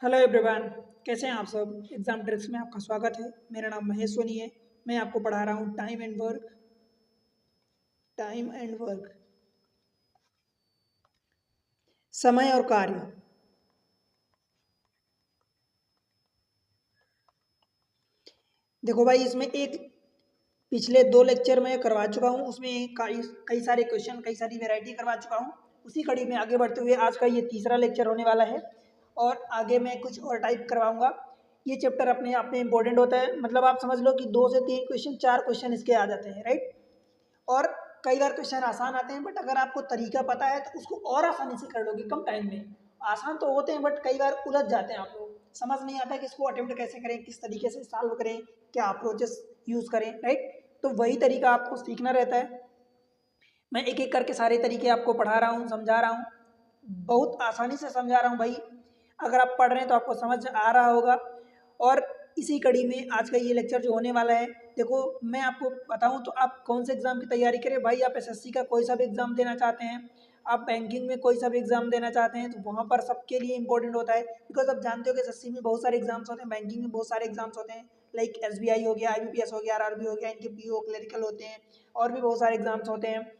Hello everyone. कैसे हैं आप सब। एग्जाम ट्रिक्स में आपका स्वागत है। मेरा नाम महेश सोनी है। मैं आपको पढ़ा रहा हूँ टाइम एंड वर्क, समय और कार्य। देखो भाई, इसमें एक पिछले दो लेक्चर में करवा चुका हूँ। उसमें कई कई सारे क्वेश्चन, कई सारी वैरायटी करवा चुका हूँ। उसी कड़ी में आगे बढ़ते हुए आज का ये तीसरा लेक्चर होने वाला है और आगे मैं कुछ और टाइप करवाऊंगा। ये चैप्टर अपने आप में इंपॉर्टेंट होता है। मतलब आप समझ लो कि 2 से 3 क्वेश्चन, 4 क्वेश्चन इसके आ जाते हैं, राइट। और कई बार क्वेश्चन आसान आते हैं, बट अगर आपको तरीका पता है तो उसको और आसानी से कर लोगे कम टाइम में। आसान तो होते हैं बट कई बार उलझ जाते हैं आप लोग। समझ नहीं आता कि इसको अटेम्प्ट कैसे करें, किस तरीके से सॉल्व करें, क्या अप्रोचेस यूज़ करें, राइट। तो वही तरीका आपको सीखना रहता है। मैं एक एक करके सारे तरीके आपको पढ़ा रहा हूँ, समझा रहा हूँ। बहुत आसानी से समझा रहा हूँ भाई। अगर आप पढ़ रहे हैं तो आपको समझ आ रहा होगा। और इसी कड़ी में आज का ये लेक्चर जो होने वाला है, देखो मैं आपको बताऊं तो आप कौन से एग्ज़ाम की तैयारी करें भाई। आप एसएससी का कोई सा भी एग्ज़ाम देना चाहते हैं, आप बैंकिंग में कोई सा भी एग्ज़ाम देना चाहते हैं, तो वहाँ पर सबके लिए इंपॉर्टेंट होता है। बिकॉज आप जानते हो कि एसएससी में बहुत सारे एग्जाम्स होते हैं, बैंकिंग में बहुत सारे एग्जाम्स होते हैं। लाइक एसबीआई हो गया, आईबीपीएस हो गया, आरआरबी हो गया, इनके पीओ क्लरिकल होते हैं। और भी बहुत सारे एग्जाम्स होते हैं,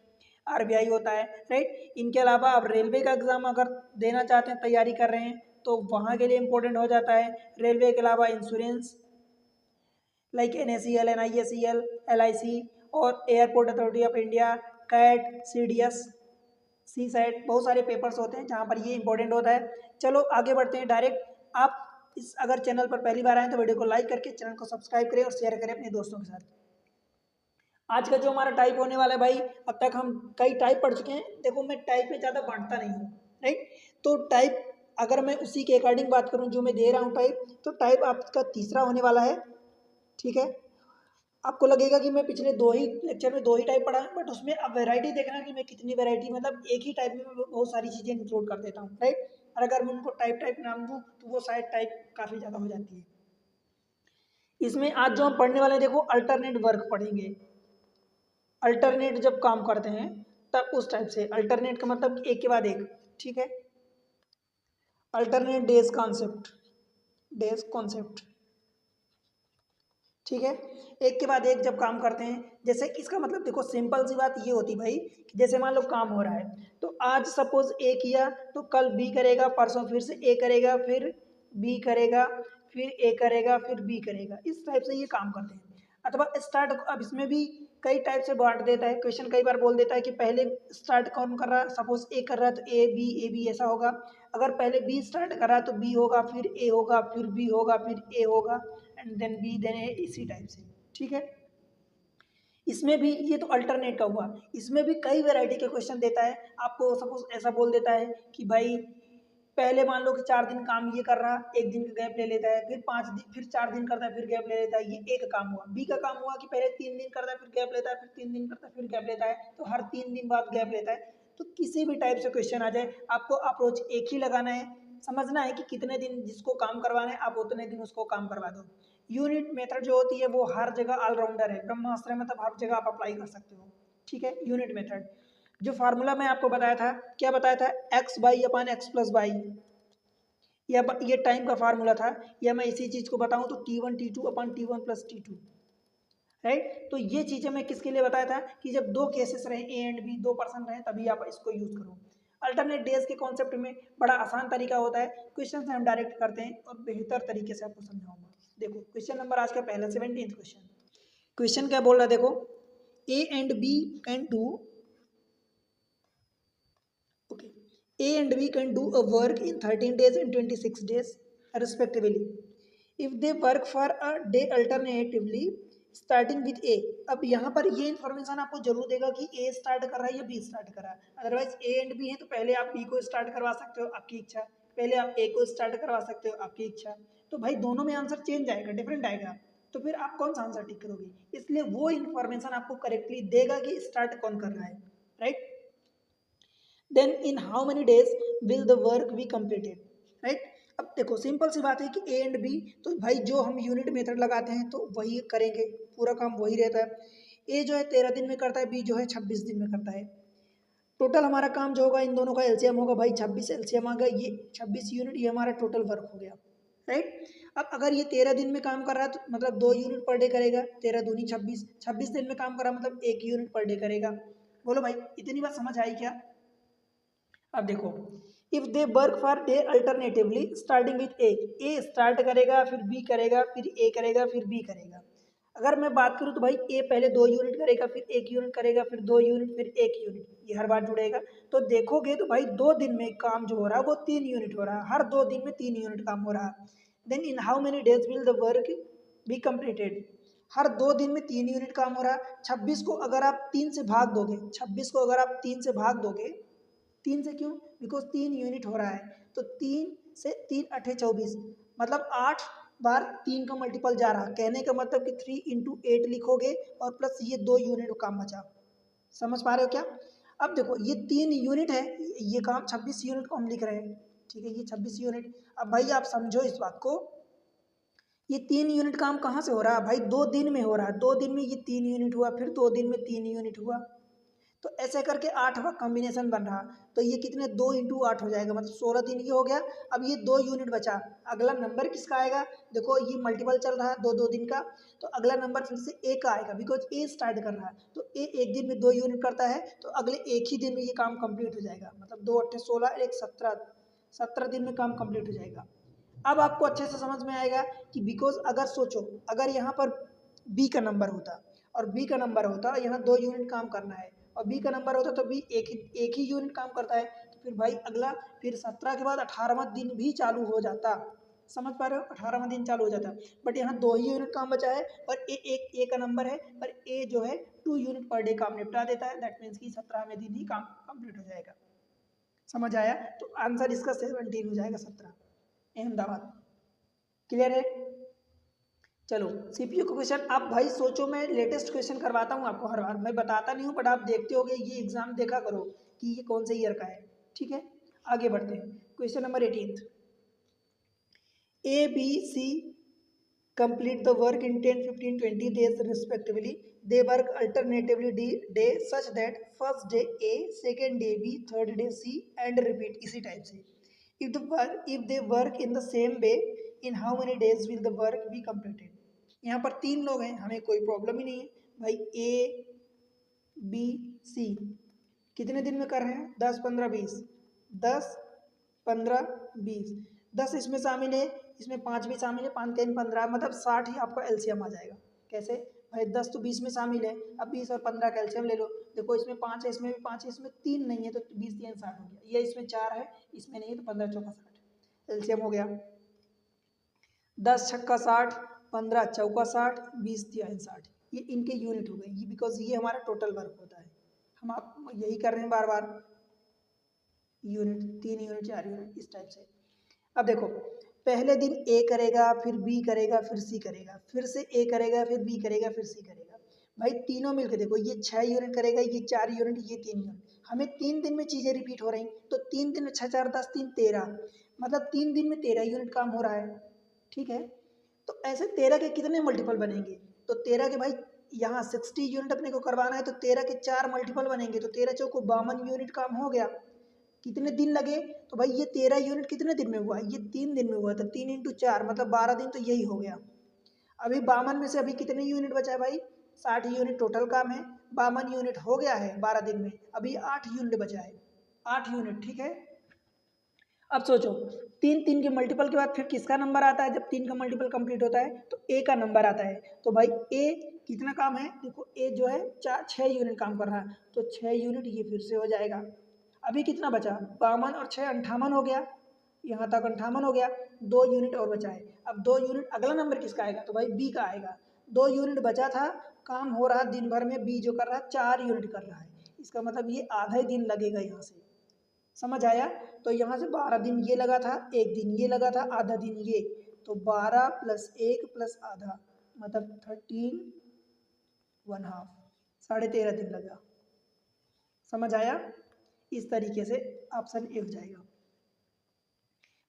आरबीआई होता है, राइट। इनके अलावा आप रेलवे का एग्ज़ाम अगर देना चाहते हैं, तैयारी कर रहे हैं, तो वहाँ के लिए इंपॉर्टेंट हो जाता है। रेलवे के अलावा insurance like NACL, NISEL, LIC और airport authority of India, CAT, CDS, CSAT, बहुत सारे पेपर्स होते हैं जहाँ पर ये इंपॉर्टेंट होता है। चलो आगे बढ़ते हैं डायरेक्ट। आप इस अगर चैनल पर पहली बार आए तो वीडियो को लाइक करके चैनल को सब्सक्राइब करें और शेयर करें अपने दोस्तों के साथ। आज का जो हमारा टाइप होने वाला है भाई, अब तक हम कई टाइप पढ़ चुके हैं। देखो मैं टाइप में ज़्यादा बांटता नहीं हूँ, राइट। तो टाइप अगर मैं उसी के अकॉर्डिंग बात करूँ जो मैं दे रहा हूँ टाइप, तो टाइप आपका तीसरा होने वाला है, ठीक है। आपको लगेगा कि मैं पिछले दो ही लेक्चर में दो ही टाइप पढ़ा है, बट उसमें अब वैरायटी देखना कि मैं कितनी वैरायटी, मतलब एक ही टाइप में मैं बहुत सारी चीज़ें इंक्लूड कर देता हूँ, राइट। और अगर मैं उनको टाइप टाइप नाम दूँ तो वो शायद टाइप काफ़ी ज़्यादा हो जाती है। इसमें आज जो हम पढ़ने वाले हैं, देखो अल्टरनेट वर्क पढ़ेंगे। अल्टरनेट जब काम करते हैं तब उस टाइप से, अल्टरनेट का मतलब एक के बाद एक, ठीक है। अल्टरनेट डेज कॉन्सेप्ट, ठीक है। एक के बाद एक जब काम करते हैं, जैसे इसका मतलब देखो सिंपल सी बात ये होती भाई कि जैसे मान लो काम हो रहा है, तो आज सपोज ए किया तो कल बी करेगा, परसों फिर से ए करेगा, फिर बी करेगा, फिर ए करेगा, फिर बी करेगा। इस टाइप से ये काम करते हैं। अथवा स्टार्ट, अब इसमें भी कई टाइप से बांट देता है क्वेश्चन। कई बार बोल देता है कि पहले स्टार्ट कौन कर रहा है, सपोज ए कर रहा है तो ए बी ऐसा होगा। अगर पहले बी स्टार्ट कर रहा है तो बी होगा, फिर ए होगा, फिर बी होगा, फिर ए होगा, एंड देन बी, देन ए, इसी टाइप से, ठीक है। इसमें भी ये तो अल्टरनेट का हुआ। इसमें भी कई वैरायटी के क्वेश्चन देता है आपको। सपोज ऐसा बोल देता है कि भाई पहले मान लो कि 4 दिन काम ये कर रहा, एक दिन का गैप ले लेता है, फिर 5 दिन, फिर 4 दिन करता है, फिर गैप ले लेता है। ये एक काम हुआ। बी का काम हुआ कि पहले 3 दिन करता है, फिर गैप लेता है, फिर 3 दिन करता है, फिर गैप लेता है, तो हर 3 दिन बाद गैप लेता है। तो किसी भी टाइप से क्वेश्चन आ जाए, आपको अप्रोच एक ही लगाना है। समझना है कि कितने दिन जिसको काम करवाना है, आप उतने दिन उसको काम करवा दो। यूनिट मेथड जो होती है वो हर जगह ऑलराउंडर है, ब्रह्मास्त्र है, मतलब हर जगह आप अप्लाई कर सकते हो, ठीक है। यूनिट मेथड जो फार्मूला मैं आपको बताया था, क्या बताया था, x by upon x plus by, या ये टाइम का फार्मूला था। या मैं इसी चीज़ को बताऊं तो T1 T2 अपान T1 प्लस T2, राइट। तो ये चीज़ें मैं किसके लिए बताया था कि जब दो केसेस रहे, ए एंड बी, दो पर्सन रहे, तभी आप इसको यूज़ करो। अल्टरनेट डेज के कॉन्सेप्ट में बड़ा आसान तरीका होता है। क्वेश्चन से हम डायरेक्ट करते हैं और बेहतर तरीके से आपको समझाऊंगा। देखो क्वेश्चन नंबर आज का पहला 17th क्वेश्चन। क्वेश्चन क्या बोल रहा है देखो, A and B can do, okay, A and B can do a work in 13 days and 26 days respectively. If they work for a day alternatively starting with A, अब यहाँ पर ये information आपको जरूर देगा कि A स्टार्ट कर रहा है या B स्टार्ट कर रहा है। अदरवाइज A एंड B है तो पहले आप B को स्टार्ट करवा सकते हो, आपकी इच्छा। पहले आप A को स्टार्ट करवा सकते हो, आपकी इच्छा। तो भाई दोनों में आंसर चेंज आएगा, डिफरेंट आएगा। तो फिर आप कौन सा आंसर टिक करोगे। इसलिए वो इन्फॉर्मेशन आपको करेक्टली देगा कि स्टार्ट कौन कर रहा है, right. Then in how many days will the work be completed, right. अब देखो सिंपल सी बात है कि ए एंड बी, तो भाई जो हम यूनिट मेथड लगाते हैं तो वही करेंगे, पूरा काम वही रहता है। ए जो है 13 दिन में करता है, बी जो है 26 दिन में करता है। टोटल हमारा काम जो होगा इन दोनों का एलसीएम होगा भाई 26 एलसीएम आ गया, ये 26 यूनिट, ये हमारा टोटल वर्क हो गया, राइट। अब अगर ये 13 दिन में काम कर रहा है तो मतलब 2 यूनिट पर डे करेगा, 13 दूनी 26, 26 दिन में काम कर रहा है मतलब 1 यूनिट पर डे करेगा। बोलो भाई इतनी बात समझ आई क्या? अब देखो, if they work for day alternatively starting with A start करेगा, फिर बी करेगा, फिर ए करेगा, फिर बी करेगा। अगर मैं बात करूँ तो भाई ए पहले 2 यूनिट करेगा, फिर 1 यूनिट करेगा, फिर 2 यूनिट, फिर 1 यूनिट, ये हर बार जुड़ेगा। तो देखोगे तो भाई 2 दिन में काम जो हो रहा है वो 3 यूनिट हो रहा है, हर 2 दिन में 3 यूनिट काम हो रहा है। Then in how many days will the work be completed? हर 2 दिन में 3 यूनिट काम हो रहा है। 26 को अगर आप 3 से भाग दोगे, 26 को अगर आप 3 से भाग दोगे, 3 से क्यों? बिकॉज 3 यूनिट हो रहा है, तो 3 से 3 अठे 24, मतलब 8 बार 3 का मल्टीपल जा रहा। कहने का मतलब कि 3 इंटू 8 लिखोगे और प्लस ये 2 यूनिट काम बचा। समझ पा रहे हो क्या? अब देखो ये 3 यूनिट है, ये काम 26 यूनिट को हम लिख रहे हैं, ठीक है, ये 26 यूनिट। अब भाई आप समझो इस बात को, ये 3 यूनिट काम कहाँ से हो रहा है भाई? 2 दिन में हो रहा है, 2 दिन में ये 3 यूनिट हुआ, फिर 2 दिन में 3 यूनिट हुआ, तो ऐसे करके 8वां कॉम्बिनेशन बन रहा। तो ये कितने 2 इंटू 8 हो जाएगा, मतलब 16 दिन ये हो गया। अब ये 2 यूनिट बचा, अगला नंबर किसका आएगा? देखो ये मल्टीपल चल रहा है 2 दिन का, तो अगला नंबर फिर से ए का आएगा, बिकॉज ए स्टार्ट कर रहा है, तो ए एक दिन में 2 यूनिट करता है, तो अगले एक ही दिन में ये काम कंप्लीट हो जाएगा, मतलब 2 अट्ठे 16, 1 17, 17 दिन में काम कंप्लीट हो जाएगा। अब आपको अच्छे से समझ में आएगा कि बिकॉज अगर सोचो, अगर यहाँ पर बी का नंबर होता और बी का नंबर होता, यहाँ 2 यूनिट काम करना है, और बी का नंबर होता तो बी एक ही यूनिट काम करता है, तो फिर भाई अगला फिर 17 के बाद 18वां दिन भी चालू हो जाता। समझ पा रहे हो? 18वां दिन चालू हो जाता, बट यहाँ 2 ही यूनिट काम बचा है, और ए का नंबर है, पर ए जो है 2 यूनिट पर डे काम निपटा देता है, दैट मीन्स कि 17वें दिन ही काम कंप्लीट हो जाएगा। समझ आया? तो आंसर इसका 17 हो जाएगा, 17, अहमदाबाद। क्लियर है? चलो सीपीयू का क्वेश्चन आप भाई सोचो, मैं लेटेस्ट क्वेश्चन करवाता हूँ आपको हर बार, मैं बताता नहीं हूँ बट आप देखते होगे, ये एग्जाम देखा करो कि ये कौन से ईयर का है, ठीक है। आगे बढ़ते हैं, question number 18, A B C complete the work in 10, 15, 20 days respectively. They work alternatively day such that first day A, second day B, third day C and repeat इसी टाइप से। If they work in the same way, in how many days will the work be completed? यहाँ पर 3 लोग हैं, हमें कोई problem ही नहीं है भाई। ए बी सी कितने दिन में कर रहे हैं? 10, 15, 20, 10, 15, 20, 10 इसमें शामिल है, इसमें 5 भी शामिल है, 5 3 15, मतलब 60 ही आपका एलसीएम आ जाएगा। कैसे भाई? 10 तो 20 में शामिल है, अब 20 और 15 का एलसीएम ले लो। देखो इसमें 5 है, इसमें भी 5 है, इसमें 3 नहीं है, तो 20 3 60 हो गया। ये इसमें 4 है, इसमें नहीं है, तो 15 चौका 60 एलसीएम हो गया। 10 छक्का 60, 15 चौका 60, 20 तिहाई 60, ये इनके यूनिट हो गए, ये बिकॉज ये हमारा टोटल वर्क होता है। हम आप यही कर रहे हैं बार बार, यूनिट 3 यूनिट 4 यूनिट इस टाइप से। अब देखो पहले दिन ए करेगा, फिर बी करेगा, फिर सी करेगा, फिर से ए करेगा, फिर बी करेगा, फिर सी करेगा। भाई तीनों मिलकर देखो, ये 6 यूनिट करेगा, ये 4 यूनिट, ये 3 यूनिट, हमें 3 दिन में चीज़ें रिपीट हो रही, तो 3 दिन में 6 4 10 3 13, मतलब 3 दिन में 13 यूनिट काम हो रहा है, ठीक है। तो ऐसे 13 के कितने मल्टीपल बनेंगे? तो 13 के भाई यहाँ 60 यूनिट अपने को करवाना है, तो 13 के 4 मल्टीपल बनेंगे, तो 13 चौको 52 यूनिट काम हो गया। कितने दिन लगे? तो भाई ये 13 यूनिट कितने दिन में हुआ? ये 3 दिन में हुआ, तो 3 इंटू 4 मतलब 12 दिन, तो यही हो गया। अभी 52 में से अभी कितने यूनिट बचा है भाई? 60 यूनिट टोटल काम है, 52 यूनिट हो गया है 12 दिन में, अभी 8 यूनिट बचा है, 8 यूनिट, ठीक है। अब सोचो 3 3 के मल्टीपल के बाद फिर किसका नंबर आता है? जब 3 का मल्टीपल कंप्लीट होता है तो ए का नंबर आता है। तो भाई ए कितना काम है? देखो ए जो है 6 यूनिट काम कर रहा है, तो 6 यूनिट ये फिर से हो जाएगा। अभी कितना बचा? 52 और 6 58 हो गया, यहाँ तक 58 हो गया, 2 यूनिट और बचा है। अब 2 यूनिट अगला नंबर किसका आएगा? तो भाई बी का आएगा। 2 यूनिट बचा था, काम हो रहा दिन भर में, बी जो कर रहा है 4 यूनिट कर रहा है, इसका मतलब ये आधा ही दिन लगेगा यहाँ से। समझ आया? तो यहाँ से 12 दिन ये लगा था, एक दिन ये लगा था, आधा दिन ये, तो 12 प्लस 1 प्लस आधा मतलब 13 1/2, 13.5 दिन लगा। समझ आया? इस तरीके से ऑप्शन ए हो जाएगा।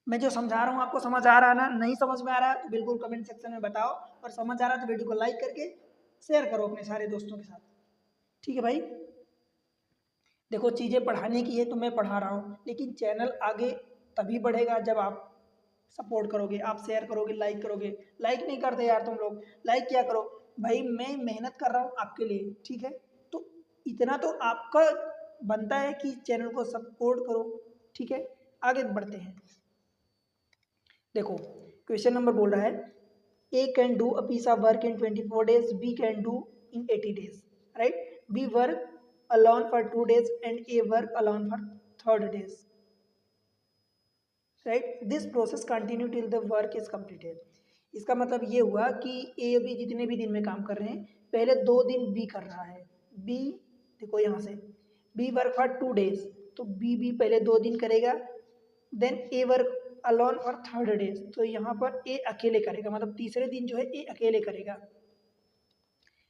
मैं जो समझा रहा हूँ आपको समझ आ रहा है ना? नहीं समझ में आ रहा है तो बिल्कुल कमेंट सेक्शन में बताओ, और समझ आ रहा है तो वीडियो को लाइक करके शेयर करो अपने सारे दोस्तों के साथ, ठीक है भाई। देखो चीज़ें पढ़ाने की है तो मैं पढ़ा रहा हूँ, लेकिन चैनल आगे तभी बढ़ेगा जब आप सपोर्ट करोगे, आप शेयर करोगे, लाइक करोगे। लाइक नहीं करते यार तुम लोग, लाइक क्या करो भाई, मैं मेहनत कर रहा हूँ आपके लिए, ठीक है। तो इतना तो आपका बनता है कि चैनल को सपोर्ट करो, ठीक है। आगे बढ़ते हैं। देखो क्वेश्चन नंबर बोल रहा है A can do a piece of work in 24 days, B can do in 80 days, right. B work alone for 2 days and A work alone for third days, right? This process continue till the work is completed. इसका मतलब ये हुआ कि A B जितने भी दिन में काम कर रहे हैं, पहले 2 दिन बी कर रहा है। बी देखो यहाँ से बी वर्क फॉर 2 days, तो बी पहले 2 दिन करेगा, then A work alone for third days, तो यहाँ पर ए अकेले करेगा, मतलब तीसरे दिन जो है ए अकेले करेगा,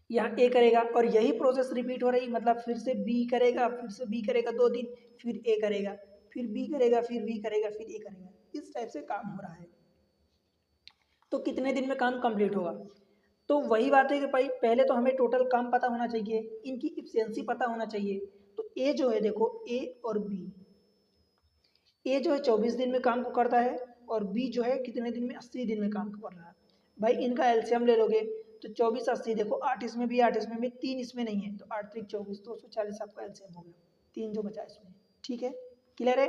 यहाँ ए करेगा। और यही प्रोसेस रिपीट हो रही, मतलब फिर से बी करेगा, फिर से बी करेगा 2 दिन, फिर ए करेगा, फिर बी करेगा, फिर बी करेगा, फिर ए करेगा, इस टाइप से काम हो रहा है। तो कितने दिन में काम कंप्लीट होगा? तो वही बात है कि भाई पहले तो हमें टोटल काम पता होना चाहिए, इनकी इफिशियंसी पता होना चाहिए। तो ए जो है देखो, ए और बी, ए जो है 24 दिन में काम को करता है, और बी जो है कितने दिन में, 80 दिन में काम को कर रहा है। भाई इनका एलसीएम ले लोगे तो 24 80, देखो 8 इसमें भी, 8 इसमें भी, 3 इसमें नहीं है, तो 8 3 24, 240 आपका एलसीएम हो गया, 3 जो बचा इसमें, ठीक है। क्लियर है?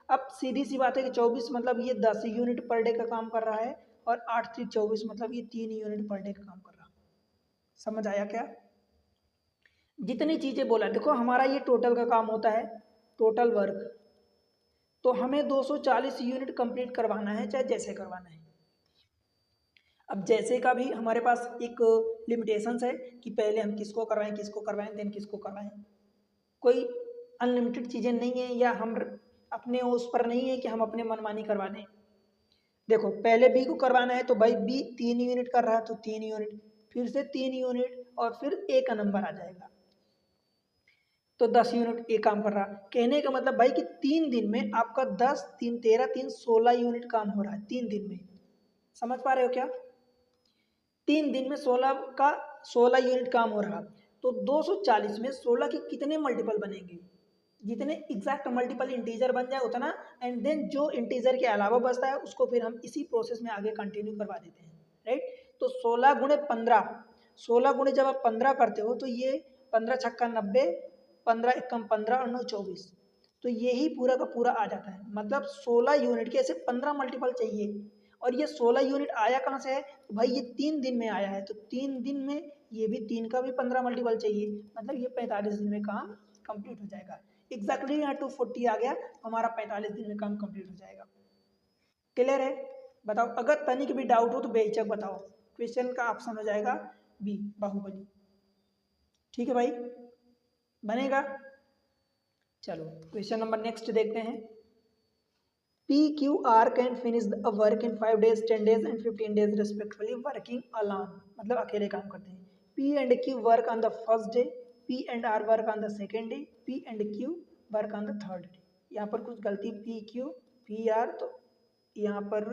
अब सीधी सी बात है कि 24 मतलब ये 10 यूनिट पर डे का काम कर रहा है, और 8 3 24 मतलब ये 3 यूनिट पर डे का काम कर रहा है। समझ आया क्या? जितनी चीज़ें बोला, देखो हमारा ये टोटल का काम होता है, टोटल वर्क, तो हमें 240 यूनिट कंप्लीट करवाना है, चाहे जैसे करवाना है। अब जैसे का भी हमारे पास एक लिमिटेशंस है कि पहले हम किसको करवाएं देन किसको करवाएं। कोई अनलिमिटेड चीज़ें नहीं है, या हम अपने उस पर नहीं है कि हम अपने मनमानी करवा दें। देखो पहले बी को करवाना है, तो भाई बी 3 यूनिट कर रहा है, तो 3 यूनिट, फिर से 3 यूनिट, और फिर ए का नंबर आ जाएगा, तो 10 यूनिट ए काम कर रहा। कहने का मतलब भाई कि 3 दिन में आपका 10 3 13 3 16 यूनिट काम हो रहा है 3 दिन में। समझ पा रहे हो क्या? 3 दिन में 16 का 16 यूनिट काम हो रहा, तो 240 में 16 के कितने मल्टीपल बनेंगे? जितने एग्जैक्ट मल्टीपल इंटीजर बन जाए उतना, एंड देन जो इंटीजर के अलावा बचता है उसको फिर हम इसी प्रोसेस में आगे कंटिन्यू करवा देते हैं, राइट। तो 16 गुणे 15, 16 गुणे जब आप 15 करते हो, तो ये 15 छक्का 90, 15 एकम 15 और 9 24, तो यही पूरा का पूरा आ जाता है। मतलब 16 यूनिट के ऐसे 15 मल्टीपल चाहिए, और ये 16 यूनिट आया कहाँ से है? तो भाई ये 3 दिन में आया है, तो 3 दिन में ये भी 3 का भी 15 मल्टीपल चाहिए, मतलब ये 45 दिन में काम कंप्लीट हो जाएगा। एग्जैक्टली यहाँ 240 आ गया, हमारा 45 दिन में काम कंप्लीट हो जाएगा। क्लियर है? बताओ, अगर तनिक भी डाउट हो तो बेहिचक बताओ। क्वेश्चन का ऑप्शन हो जाएगा बी, बाहुबली। ठीक है भाई, बनेगा। चलो क्वेश्चन नंबर नेक्स्ट देखते हैं। PQR can finish a work in 5 days, 10 days and 15 days respectively working alone, मतलब अकेले काम करते हैं। P and Q work on the first day, P and R work on the second day, P and Q work on the third day। यहाँ पर कुछ गलती, PQ PR, तो यहाँ पर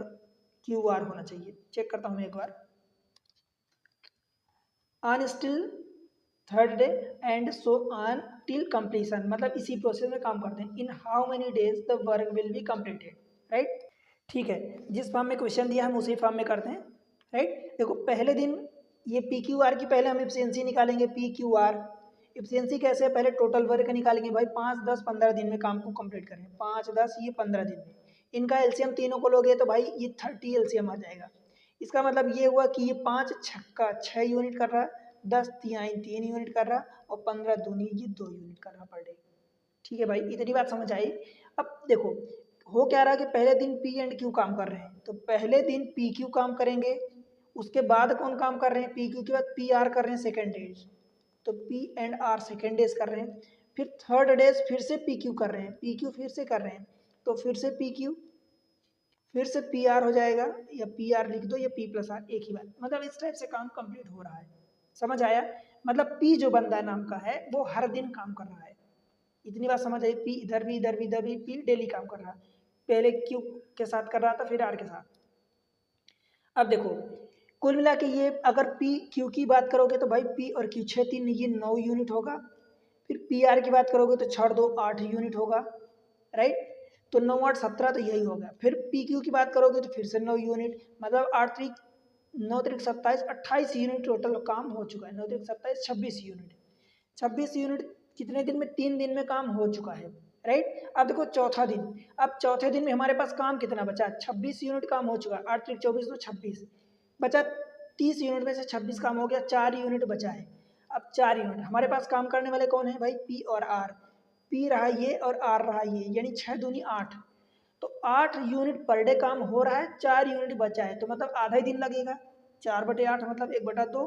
QR होना चाहिए। चेक करता हूँ मैं एक बार। On still third day and so on till completion, मतलब इसी प्रोसेस में काम करते हैं। इन how many days the work will be completed, right. ठीक है, जिस फॉर्म में क्वेश्चन दिया हम उसी फॉर्म में करते हैं, राइट। देखो पहले दिन ये पी क्यू आर की पहले हम एफिशिएंसी निकालेंगे। पी क्यू आर एफिशिएंसी कैसे है? पहले टोटल वर्क निकालेंगे भाई, 5 10 15 दिन में काम को कंप्लीट करें, 5 10 ये 15 दिन में। इनका एलसीएम तीनों को लोगे तो भाई ये 30 एलसीएम आ जाएगा। इसका मतलब ये हुआ कि ये 5 छक्का 6 यूनिट कर रहा है, 10 तिहाई 3 यूनिट कर रहा, और 15 दूनी ये 2 यूनिट कर रहा पर डे। ठीक है भाई, इतनी बात समझ आई। अब देखो हो क्या रहा कि पहले दिन पी एंड क्यू काम कर रहे हैं, तो पहले दिन पी क्यू काम करेंगे, उसके बाद कौन काम कर रहे हैं? पी क्यू के बाद पी आर कर रहे हैं सेकेंड डेज, तो P and R second days कर रहे हैं। फिर थर्ड डेज फिर से पी क्यू कर रहे हैं, पी क्यू फिर से कर रहे हैं, तो फिर से पी क्यू, फिर से पी आर हो जाएगा, या पी आर लिख दो या पी प्लस आर, एक ही बात। मतलब इस टाइप से काम कंप्लीट हो रहा है। समझ आया? मतलब पी जो बंदा नाम का है वो हर दिन काम कर रहा है। इतनी बात समझ आई? पी इधर भी इधर भी इधर भी, पी डेली काम कर रहा है। पहले क्यू के साथ कर रहा था, फिर आर के साथ। अब देखो कुल मिला के ये अगर पी क्यू की बात करोगे तो भाई पी और क्यू 6 3 ये 9 यूनिट होगा, फिर PR की बात करोगे तो छाड़ दो 8 यूनिट होगा, राइट। तो 9 8 17 तो यही हो गया। फिर PQ की बात करोगे तो फिर से 9 यूनिट, मतलब 8 त्रिक 9 त्रिक 27 28 यूनिट टोटल काम हो चुका है। 9 त्रिक 27 26 यूनिट, 26 यूनिट कितने दिन में? 3 दिन में काम हो चुका है, राइट। अब देखो चौथा दिन, अब चौथे दिन में हमारे पास काम कितना बचा? 26 यूनिट काम हो चुका है, 8 त्रिक 24 तो 26 बचा, 30 यूनिट में से 26 काम हो गया, 4 यूनिट बचा है। अब 4 यूनिट हमारे पास काम करने वाले कौन है भाई? P और R। P रहा ये और R रहा ये, यानी 6 दूनी 8, तो 8 यूनिट पर डे काम हो रहा है, 4 यूनिट बचा है, तो मतलब आधा ही दिन लगेगा। 4/8 मतलब 1/2,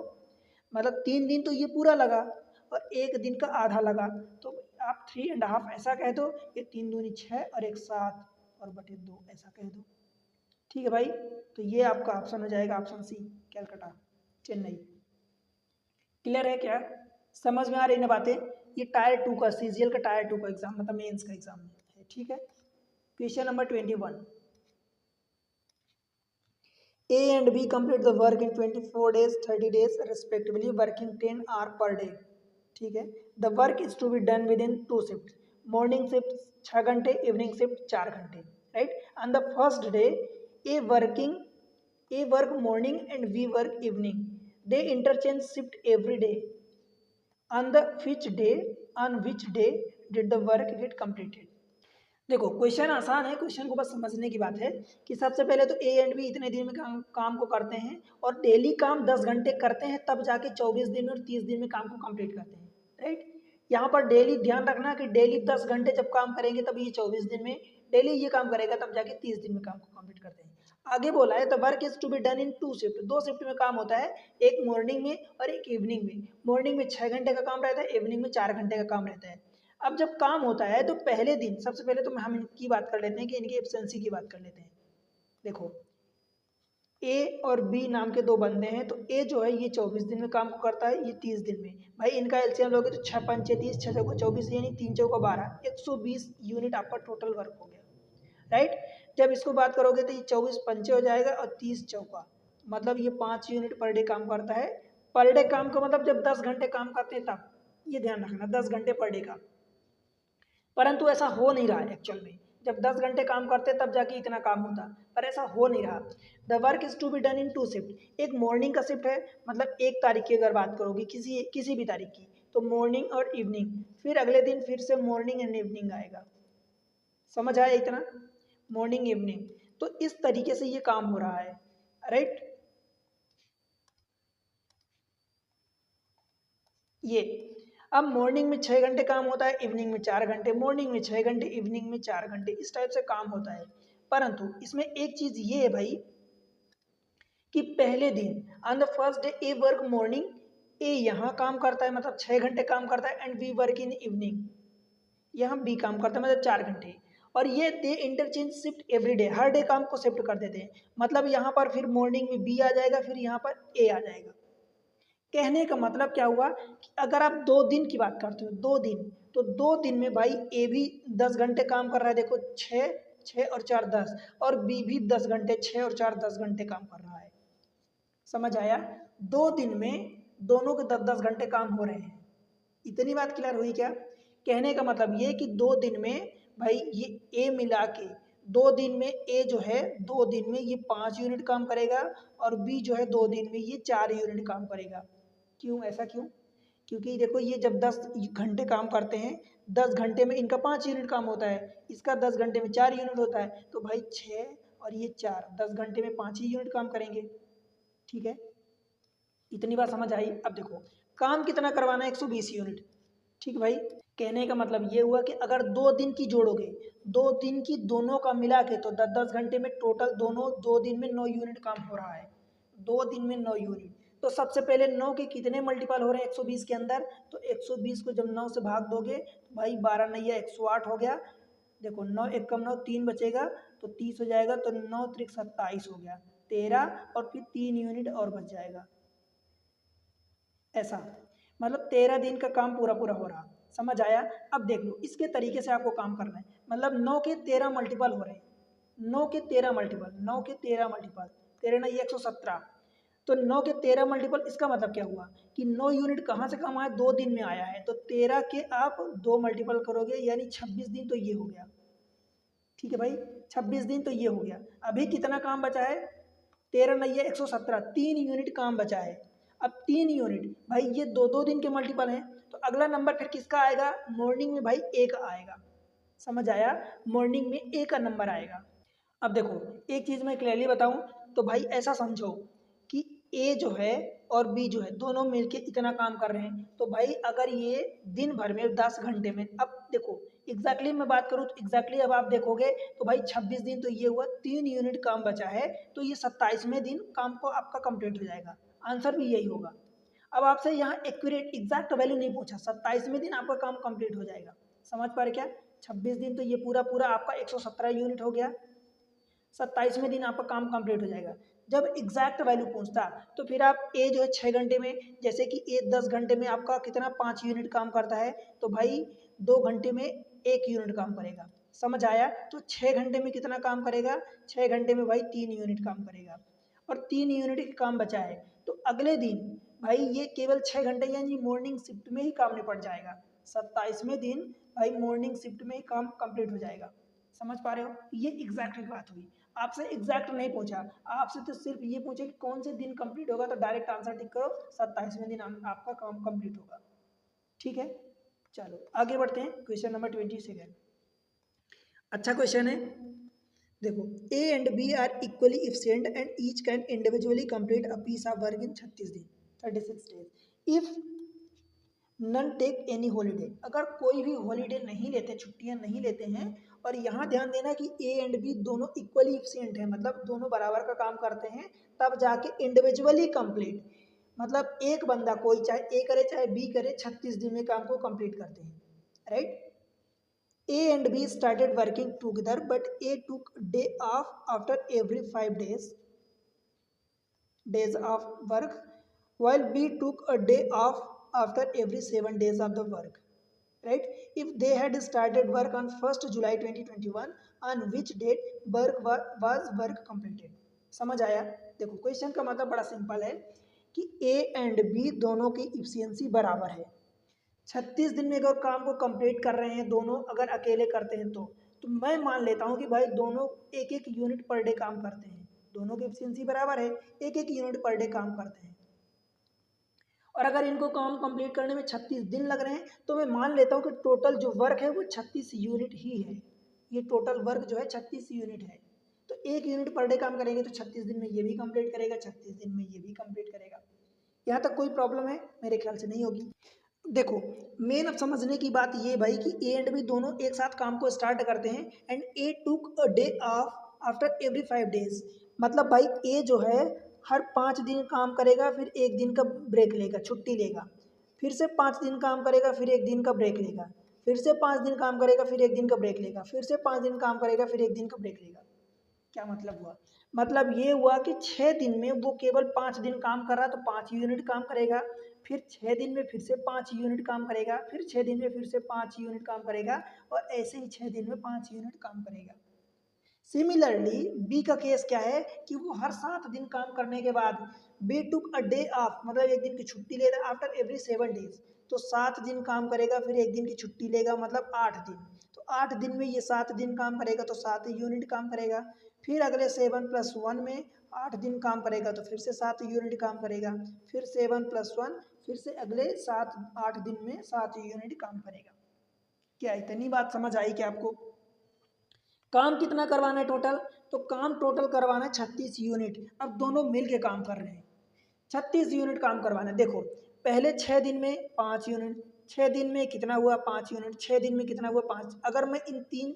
मतलब 3 दिन तो ये पूरा लगा और 1 दिन का आधा लगा, तो आप 3.5 ऐसा कह दो। ये 3 दूनी 6 और 1 7 और बटे 2 ऐसा कह दो, ठीक है भाई। तो ये आपका ऑप्शन हो जाएगा option C, Calcutta Chennai. Clear है क्या? समझ में आ रही ना बातें? ये टायर 2 का, CGL का टायर 2 का एग्जाम, मतलब मेंस का एग्जाम है, ठीक है। Question number 21, A and B complete the work in 24 days 30 days respectively, working 10 hours per day, ठीक है। The work is to be done within 2 shifts, morning shift 6 घंटे, इवनिंग शिफ्ट 4 घंटे, right. On the first day A work morning and B work evening, they interchange shift every day, on which day did the work get completed? देखो question आसान है, question को बस समझने की बात है कि सबसे पहले तो A एंड B इतने दिन में काम को करते हैं और डेली काम 10 घंटे करते हैं, तब जाके 24 दिन और 30 दिन में काम को कंप्लीट करते हैं, राइट। यहाँ पर डेली ध्यान रखना कि डेली 10 घंटे जब काम करेंगे तब ये 24 दिन में, डेली ये काम करेगा तब जाके 30 दिन में काम को कंप्लीट करते हैं। आगे बोला है the work is to be done in 2 shift, 2 shift में काम होता है, एक मॉर्निंग में और एक इवनिंग में। मॉर्निंग में 6 घंटे का काम रहता है, इवनिंग में 4 घंटे का काम रहता है। अब जब काम होता है तो पहले दिन, सबसे पहले तो हम इनकी बात कर लेते हैं कि इनकी एब्सेंसी की बात कर लेते हैं। देखो ए और बी नाम के 2 बंदे हैं, तो ए जो है ये 24 दिन में काम को करता है, ये 30 दिन में। भाई इनका एलसीएम लोगे तो 6 पंचे 30, 6 चौको 24, यानी 3 चौका 12, 120 यूनिट आपका टोटल वर्क हो गया, राइट। जब इसको बात करोगे तो ये 24 पंचे हो जाएगा और 30 चौका, मतलब ये 5 यूनिट पर डे काम करता है। पर डे काम का मतलब जब 10 घंटे काम करते हैं तब, ये ध्यान रखना 10 घंटे पर डे का, परंतु ऐसा हो नहीं रहा है एक्चुअल में। जब 10 घंटे काम करते तब जाके इतना काम होता, पर ऐसा हो नहीं रहा। The work is to be done in 2 shift, एक मॉर्निंग का शिफ्ट है, मतलब 1 तारीख की अगर बात करोगी किसी भी तारीख की, तो मॉर्निंग और इवनिंग, फिर अगले दिन फिर से मॉर्निंग एंड इवनिंग आएगा। समझ आया इतना? मॉर्निंग इवनिंग, तो इस तरीके से ये काम हो रहा है, राइट। ये अब मॉर्निंग में 6 घंटे काम होता है, इवनिंग में 4 घंटे, मॉर्निंग में 6 घंटे, इवनिंग में 4 घंटे, इस टाइप से काम होता है। परंतु इसमें एक चीज ये है भाई कि पहले दिन on the first day A work morning, A यहाँ काम करता है मतलब 6 घंटे काम करता है, and B work in evening, यहाँ बी काम करता है मतलब 4 घंटे। और ये they interchange shift every day, हर डे काम को शिफ्ट कर देते हैं, मतलब यहाँ पर फिर मॉर्निंग में बी आ जाएगा, फिर यहाँ पर ए आ जाएगा। कहने का मतलब क्या हुआ कि अगर आप 2 दिन की बात करते हो, 2 दिन, तो 2 दिन में भाई ए भी 10 घंटे काम कर रहा है, देखो 6 6 और 4 10, और बी भी 10 घंटे, 6 और 4 10 घंटे काम कर रहा है। समझ आया? 2 दिन में दोनों के 10 10 घंटे काम हो रहे हैं। इतनी बात क्लियर हुई क्या? कहने का मतलब ये कि 2 दिन में भाई ये ए मिला के 2 दिन में ए जो है 2 दिन में ये 5 यूनिट काम करेगा, और बी जो है 2 दिन में ये 4 यूनिट काम करेगा। क्यों ऐसा क्यों? क्योंकि देखो ये जब 10 घंटे काम करते हैं, 10 घंटे में इनका 5 यूनिट काम होता है, इसका 10 घंटे में 4 यूनिट होता है, तो भाई 6 और ये 4, 10 घंटे में 5 ही यूनिट काम करेंगे, ठीक है। इतनी बात समझ आई? अब देखो काम कितना करवाना है, 120 यूनिट, ठीक है भाई। कहने का मतलब ये हुआ कि अगर 2 दिन की जोड़ोगे, 2 दिन की दोनों का मिला के, तो 10 10 घंटे में टोटल दोनों 2 दिन में 9 यूनिट काम हो रहा है, 2 दिन में 9 यूनिट। तो सबसे पहले 9 के कितने मल्टीपल हो रहे हैं 120 के अंदर, तो 120 को जब 9 से भाग दोगे भाई 12 नहीं है 108 हो गया। देखो 9 एक कम 9 3 बचेगा, तो 30 हो जाएगा, तो 9 त्रिक 27 हो गया, 13 और फिर 3 यूनिट और बच जाएगा, ऐसा मतलब 13 दिन का काम पूरा पूरा हो रहा। समझ आया? अब देख लो इसके तरीके से आपको काम करना है, मतलब 9 के 13 मल्टीपल हो रहे हैं, 9 के 13 मल्टीपल, 9 के 13 मल्टीपल, 13 नहीं 117, तो 9 के 13 मल्टीपल, इसका मतलब क्या हुआ कि 9 यूनिट कहाँ से कम आया, 2 दिन में आया है, तो 13 के आप 2 मल्टीपल करोगे यानी 26 दिन, तो ये हो गया। ठीक है भाई, 26 दिन तो ये हो गया। अभी कितना काम बचा है, 13 नहीं है 117, 3 यूनिट काम बचा है। अब 3 यूनिट भाई ये 2 दिन के मल्टीपल हैं, तो अगला नंबर फिर किसका आएगा, मॉर्निंग में भाई ए का आएगा। समझ आया, मॉर्निंग में ए का नंबर आएगा। अब देखो एक चीज़ मैं क्लियरली बताऊं, तो भाई ऐसा समझो कि ए जो है और बी जो है दोनों मिलके इतना काम कर रहे हैं, तो भाई अगर ये दिन भर में 10 घंटे में, अब देखो एग्जैक्टली मैं बात करूँ तो एग्जैक्टली अब आप देखोगे तो भाई 26 दिन तो ये हुआ, 3 यूनिट काम बचा है, तो ये 27वें दिन काम को आपका कंप्लीट हो जाएगा। आंसर भी यही होगा। अब आपसे यहाँ एक्यूरेट एग्जैक्ट वैल्यू नहीं पूछा, 27वें दिन आपका काम कंप्लीट हो जाएगा। समझ पा रहे क्या, 26 दिन तो ये पूरा पूरा आपका 117 यूनिट हो गया, 27वें दिन आपका काम कंप्लीट हो जाएगा। जब एग्जैक्ट वैल्यू पूछता तो फिर आप ए जो है 6 घंटे में, जैसे कि ए 10 घंटे में आपका कितना 5 यूनिट काम करता है, तो भाई 2 घंटे में 1 यूनिट काम करेगा। समझ आया, तो 6 घंटे में कितना काम करेगा, 6 घंटे में भाई 3 यूनिट काम करेगा, और 3 यूनिट का काम बचा है, तो अगले दिन भाई ये केवल 6 घंटे यानी मॉर्निंग शिफ्ट में ही काम निपट जाएगा। 27वें दिन भाई मॉर्निंग शिफ्ट में ही काम कंप्लीट हो जाएगा। समझ पा रहे हो, ये एग्जैक्ट बात हुई। आपसे एग्जैक्ट नहीं पूछा, आपसे तो सिर्फ ये पूछे कि कौन से दिन कंप्लीट होगा, तो डायरेक्ट आंसर टिक करो, 27वें दिन आपका काम कंप्लीट होगा। ठीक है, चलो आगे बढ़ते हैं, क्वेश्चन नंबर 22। अच्छा क्वेश्चन है, देखो A and B are equally efficient and each can individually complete a piece of work in 36 दिन 36 days if none take any holiday. अगर कोई भी हॉलीडे नहीं लेते, छुट्टियां नहीं लेते हैं, और यहाँ ध्यान देना कि ए एंड बी दोनों इक्वली इफिशिएंट है, मतलब दोनों बराबर का काम करते हैं, तब जाके इंडिविजुअली कंप्लीट, मतलब एक बंदा कोई चाहे ए करे चाहे बी करे 36 दिन में काम को कंप्लीट करते हैं, right. A and B started working together, but A took day off after every 5 days of work, while B took a day off after every 7 days of the work. Right? If they had started work on 1st July 2021, on which date was work completed? समझ आया? देखो question का मतलब बड़ा simple है कि A and B दोनों की इफिशियंसी बराबर है। 36 दिन में अगर काम को कंप्लीट कर रहे हैं दोनों, अगर अकेले करते हैं तो मैं मान लेता हूं कि भाई दोनों एक एक यूनिट पर डे काम करते हैं, दोनों की एफिशिएंसी बराबर है, एक एक यूनिट पर डे काम करते हैं, और अगर इनको काम कंप्लीट करने में 36 दिन लग रहे हैं, तो मैं मान लेता हूं कि टोटल जो वर्क है वो 36 यूनिट ही है। ये टोटल वर्क जो है 36 यूनिट है, तो एक यूनिट पर डे काम करेंगे तो 36 दिन में ये भी कंप्लीट करेगा, 36 दिन में ये भी कंप्लीट करेगा। यहाँ तक कोई प्रॉब्लम है? मेरे ख्याल से नहीं होगी। देखो मेन अब समझने की बात ये भाई कि ए एंड बी दोनों एक साथ काम को स्टार्ट करते हैं, and A took a day of after every 5 days। मतलब भाई ए जो है हर 5 दिन काम करेगा, फिर एक दिन का ब्रेक लेगा, छुट्टी लेगा, फिर से 5 दिन काम करेगा, फिर एक दिन का ब्रेक लेगा, फिर से 5 दिन काम करेगा, फिर एक दिन का ब्रेक लेगा, फिर से 5 दिन काम करेगा, फिर एक दिन का ब्रेक लेगा। क्या मतलब हुआ? मतलब ये हुआ कि 6 दिन में वो केवल 5 दिन काम कर रहा, तो 5 यूनिट काम करेगा, फिर 6 दिन में फिर से 5 यूनिट काम करेगा, फिर 6 दिन में फिर से 5 यूनिट काम करेगा, और ऐसे ही 6 दिन में 5 यूनिट काम करेगा। सिमिलरली बी का केस क्या है कि वो हर 7 दिन काम करने के बाद B took a day off, मतलब एक दिन की छुट्टी ले रहा है, आफ्टर एवरी 7 days, तो 7 दिन काम करेगा, फिर एक दिन की छुट्टी लेगा, मतलब 8 दिन, तो 8 दिन में ये 7 दिन काम करेगा, तो 7 यूनिट काम करेगा, फिर अगले 7+1 में 8 दिन काम करेगा, तो फिर से 7 यूनिट काम करेगा, फिर 7+1, फिर से अगले 8 दिन में 7 यूनिट काम करेगा। क्या इतनी बात समझ आई क्या आपको? काम कितना करवाना है टोटल? तो काम टोटल करवाना है 36 यूनिट। अब दोनों मिल के काम कर रहे हैं, 36 यूनिट काम करवाना है। देखो पहले 6 दिन में 5 यूनिट, 6 दिन में कितना हुआ 5 यूनिट, 6 दिन में कितना हुआ 5। अगर मैं इन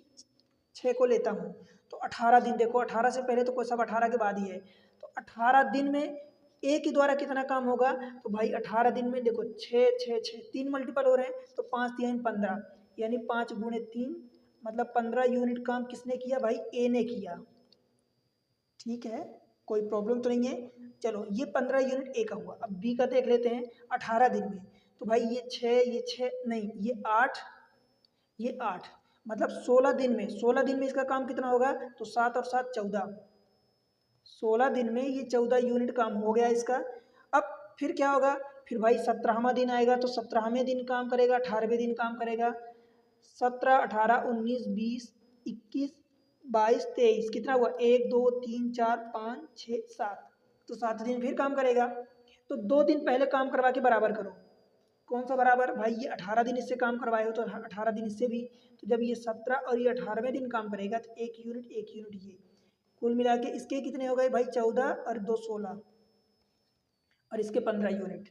6 को लेता हूँ तो 18 दिन, देखो 18 से पहले तो कोई सब 18 के बाद ही है, तो 18 दिन में ए के द्वारा कितना काम होगा, तो भाई 18 दिन में देखो 6 6 6 3 मल्टीपल हो रहे हैं, तो 5 3 15, यानी 5 गुणे 3, मतलब 15 यूनिट काम किसने किया भाई? ए ने किया। ठीक है, कोई प्रॉब्लम तो नहीं है। चलो ये 15 यूनिट ए का हुआ। अब बी का देख लेते हैं 18 दिन में, तो भाई ये 6 नहीं, ये 8, ये 8, मतलब 16 दिन में, 16 दिन में इसका काम कितना होगा? तो 7 और 7 14, 16 दिन में ये 14 यूनिट काम हो गया इसका। अब फिर क्या होगा, फिर भाई 17वां दिन आएगा तो 17वें दिन काम करेगा, 18वें दिन काम करेगा, 17, 18, 19, 20, 21, 22, 23, कितना हुआ, 1, 2, 3, 4, 5, 6, 7, तो 7 दिन फिर काम करेगा। तो 2 दिन पहले काम करवा के बराबर करो। कौन सा बराबर भाई, ये 18 दिन इससे काम करवाए हो तो 18 दिन इससे भी, तो जब ये 17 और ये 18वें दिन काम करेगा तो 1 यूनिट 1 यूनिट, ये कुल मिला के इसके कितने हो गए भाई, 14 और 2 16, और इसके 15 यूनिट।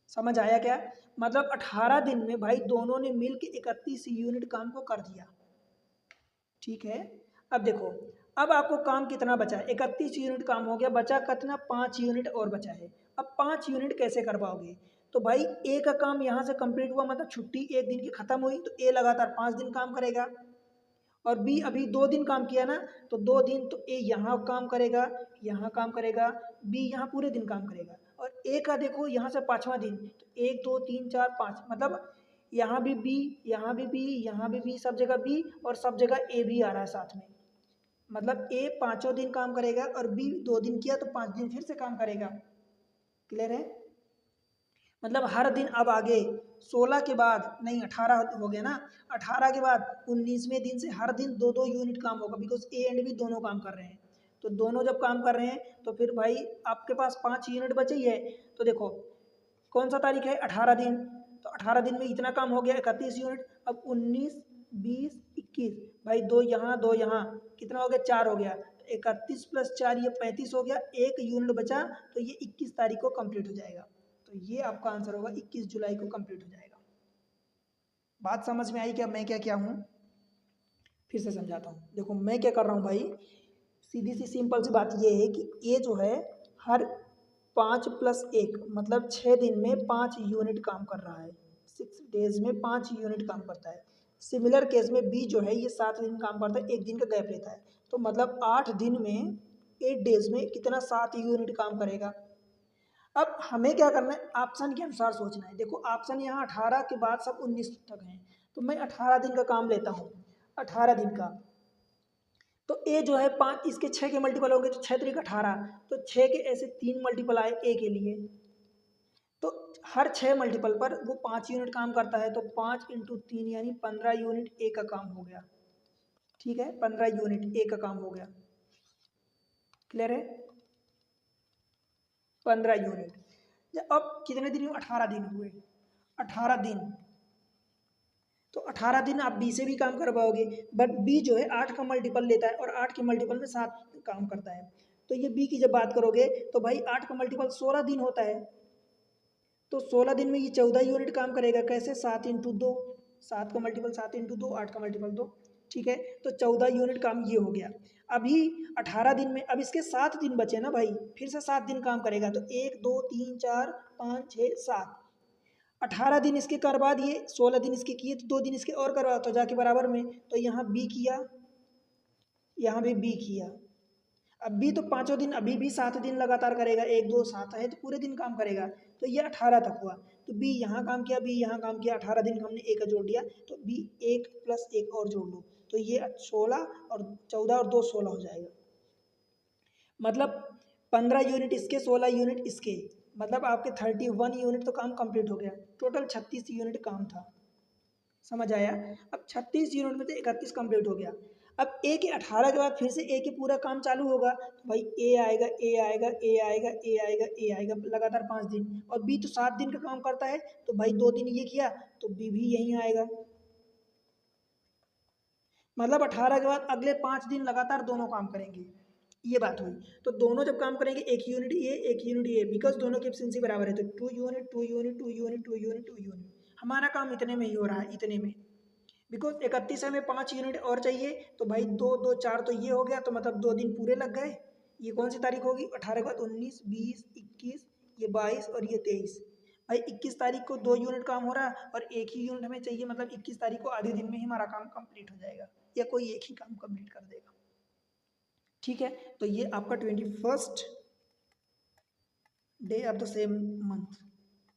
समझ आया क्या, मतलब 18 दिन में भाई दोनों ने मिल के 31 यूनिट काम को कर दिया। ठीक है, अब देखो, अब आपको काम कितना बचा है, 31 यूनिट काम हो गया, बचा कितना, 5 यूनिट और बचा है। अब 5 यूनिट कैसे कर पाओगे, तो भाई ए का काम यहाँ से कंप्लीट हुआ, मतलब छुट्टी 1 दिन की खत्म हुई, तो ए लगातार 5 दिन काम करेगा, और बी अभी 2 दिन काम किया ना, तो 2 दिन तो ए यहाँ काम करेगा, यहाँ काम करेगा, बी यहाँ पूरे दिन काम करेगा, और ए का देखो यहाँ से 5वां दिन, तो 1, 2, 3, 4, 5, मतलब यहाँ भी बी, यहाँ भी बी, यहाँ भी बी, सब जगह बी, और सब जगह ए भी आ रहा है साथ में, मतलब ए 5 दिन काम करेगा और बी 2 दिन किया तो 5 दिन फिर से काम करेगा। क्लियर है, मतलब हर दिन अब आगे 16 के बाद नहीं, 18 हो गया ना, 18 के बाद 19वें दिन से हर दिन 2-2 यूनिट काम होगा, बिकॉज ए एंड बी दोनों काम कर रहे हैं, तो दोनों जब काम कर रहे हैं तो फिर भाई आपके पास 5 यूनिट बचे ही है। तो देखो कौन सा तारीख है, 18 दिन, तो 18 दिन में इतना काम हो गया 31 यूनिट। अब 19, 20, 21, भाई 2 यहाँ 2 यहाँ, कितना हो गया, 4 हो गया, 31 + 4 ये 35 हो गया, 1 यूनिट बचा, तो ये 21 तारीख को कंप्लीट हो जाएगा। तो ये आपका आंसर होगा, 21 जुलाई को कंप्लीट हो जाएगा। बात समझ में आई क्या, मैं क्या क्या हूँ, फिर से समझाता हूँ। देखो मैं क्या कर रहा हूँ भाई, सीधी सी सिंपल सी बात ये है कि ये जो है हर 5 + 1 मतलब 6 दिन में 5 यूनिट काम कर रहा है, 6 डेज में 5 यूनिट काम करता है। सिमिलर केस में बी जो है ये 7 दिन काम करता है, 1 दिन का गैप लेता है, तो मतलब 8 दिन में 8 डेज में कितना, 7 यूनिट काम करेगा। अब हमें क्या करना है, ऑप्शन के अनुसार सोचना है। देखो ऑप्शन यहाँ 18 के बाद सब 19 तक हैं, तो मैं 18 दिन का काम लेता हूँ, 18 दिन का, तो ए जो है 5, इसके 6 के मल्टीपल होंगे, तो 6 3 18, तो 6 के ऐसे 3 मल्टीपल आए ए के लिए, तो हर 6 मल्टीपल पर वो 5 यूनिट काम करता है, तो 5 × 3 यानी 15 यूनिट ए का काम हो गया। ठीक है, 15 यूनिट ए का काम हो गया। क्लियर है, 15 यूनिट। अब कितने दिन हुए, 18 दिन हुए, 18 दिन, तो 18 दिन आप बी से भी काम करवाओगे, बट बी जो है 8 का मल्टीपल लेता है, और 8 के मल्टीपल में 7 काम करता है, तो ये बी की जब बात करोगे तो भाई 8 का मल्टीपल 16 दिन होता है, तो 16 दिन में ये 14 यूनिट काम करेगा, कैसे, 7 × 2, 7 का मल्टीपल 7 × 2, 8 का मल्टीपल 2, ठीक है, तो 14 यूनिट काम ये हो गया। अभी 18 दिन में अब इसके 7 दिन बचे ना भाई, फिर से 7 दिन काम करेगा, तो 1, 2, 3, 4, 5, 6, 7, 18 दिन इसके करवा दिए, 16 दिन इसके किए, तो 2 दिन इसके और करवा, तो जाके बराबर में, तो यहाँ बी किया, यहाँ भी बी किया। अब बी तो 5 दिन अभी भी 7 दिन लगातार करेगा, 1, 2, 7 है तो पूरे दिन काम करेगा, तो ये 18 तक हुआ, तो बी यहाँ काम किया, बी यहाँ काम किया, 18 दिन हमने एक का जोड़ दिया, तो बी 1 + 1 और जोड़ लो, तो ये 16 और 14 और 2 16 हो जाएगा, मतलब 15 यूनिट इसके, 16 यूनिट इसके, मतलब आपके 31 यूनिट तो काम कंप्लीट हो गया, टोटल 36 यूनिट काम था। समझ आया, अब 36 यूनिट में से 31 कंप्लीट हो गया। अब ए के 18 के बाद फिर से ए के पूरा काम चालू होगा, तो भाई ए आएगा, ए आएगा, ए आएगा, ए आएगा, ए आएगा, लगातार 5 दिन, और बी तो 7 दिन का काम करता है, तो भाई 2 दिन ये किया तो बी भी यहीं आएगा, मतलब 18 के बाद अगले 5 दिन लगातार दोनों काम करेंगे, ये बात हुई। तो दोनों जब काम करेंगे 1 यूनिट ये 1 यूनिट ये, बिकॉज दोनों की एफिशिएंसी बराबर है, तो 2 unit 2 unit 2 unit 2 unit 2 unit, हमारा काम इतने में ही हो रहा है, इतने में, बिकॉज 31 में 5 यूनिट और चाहिए, तो भाई 2 2 4 तो ये हो गया, तो मतलब 2 दिन पूरे लग गए। ये कौन सी तारीख होगी, 18 के बाद 19, 20, 21, ये 22 और ये 23, भाई 21 तारीख को 2 यूनिट काम हो रहा है, और एक ही यूनिट हमें चाहिए, मतलब 21 तारीख को आधे दिन में ही हमारा काम कंप्लीट हो जाएगा, या कोई एक ही काम कंप्लीट कर देगा। ठीक है, तो ये आपका 21st day of the same month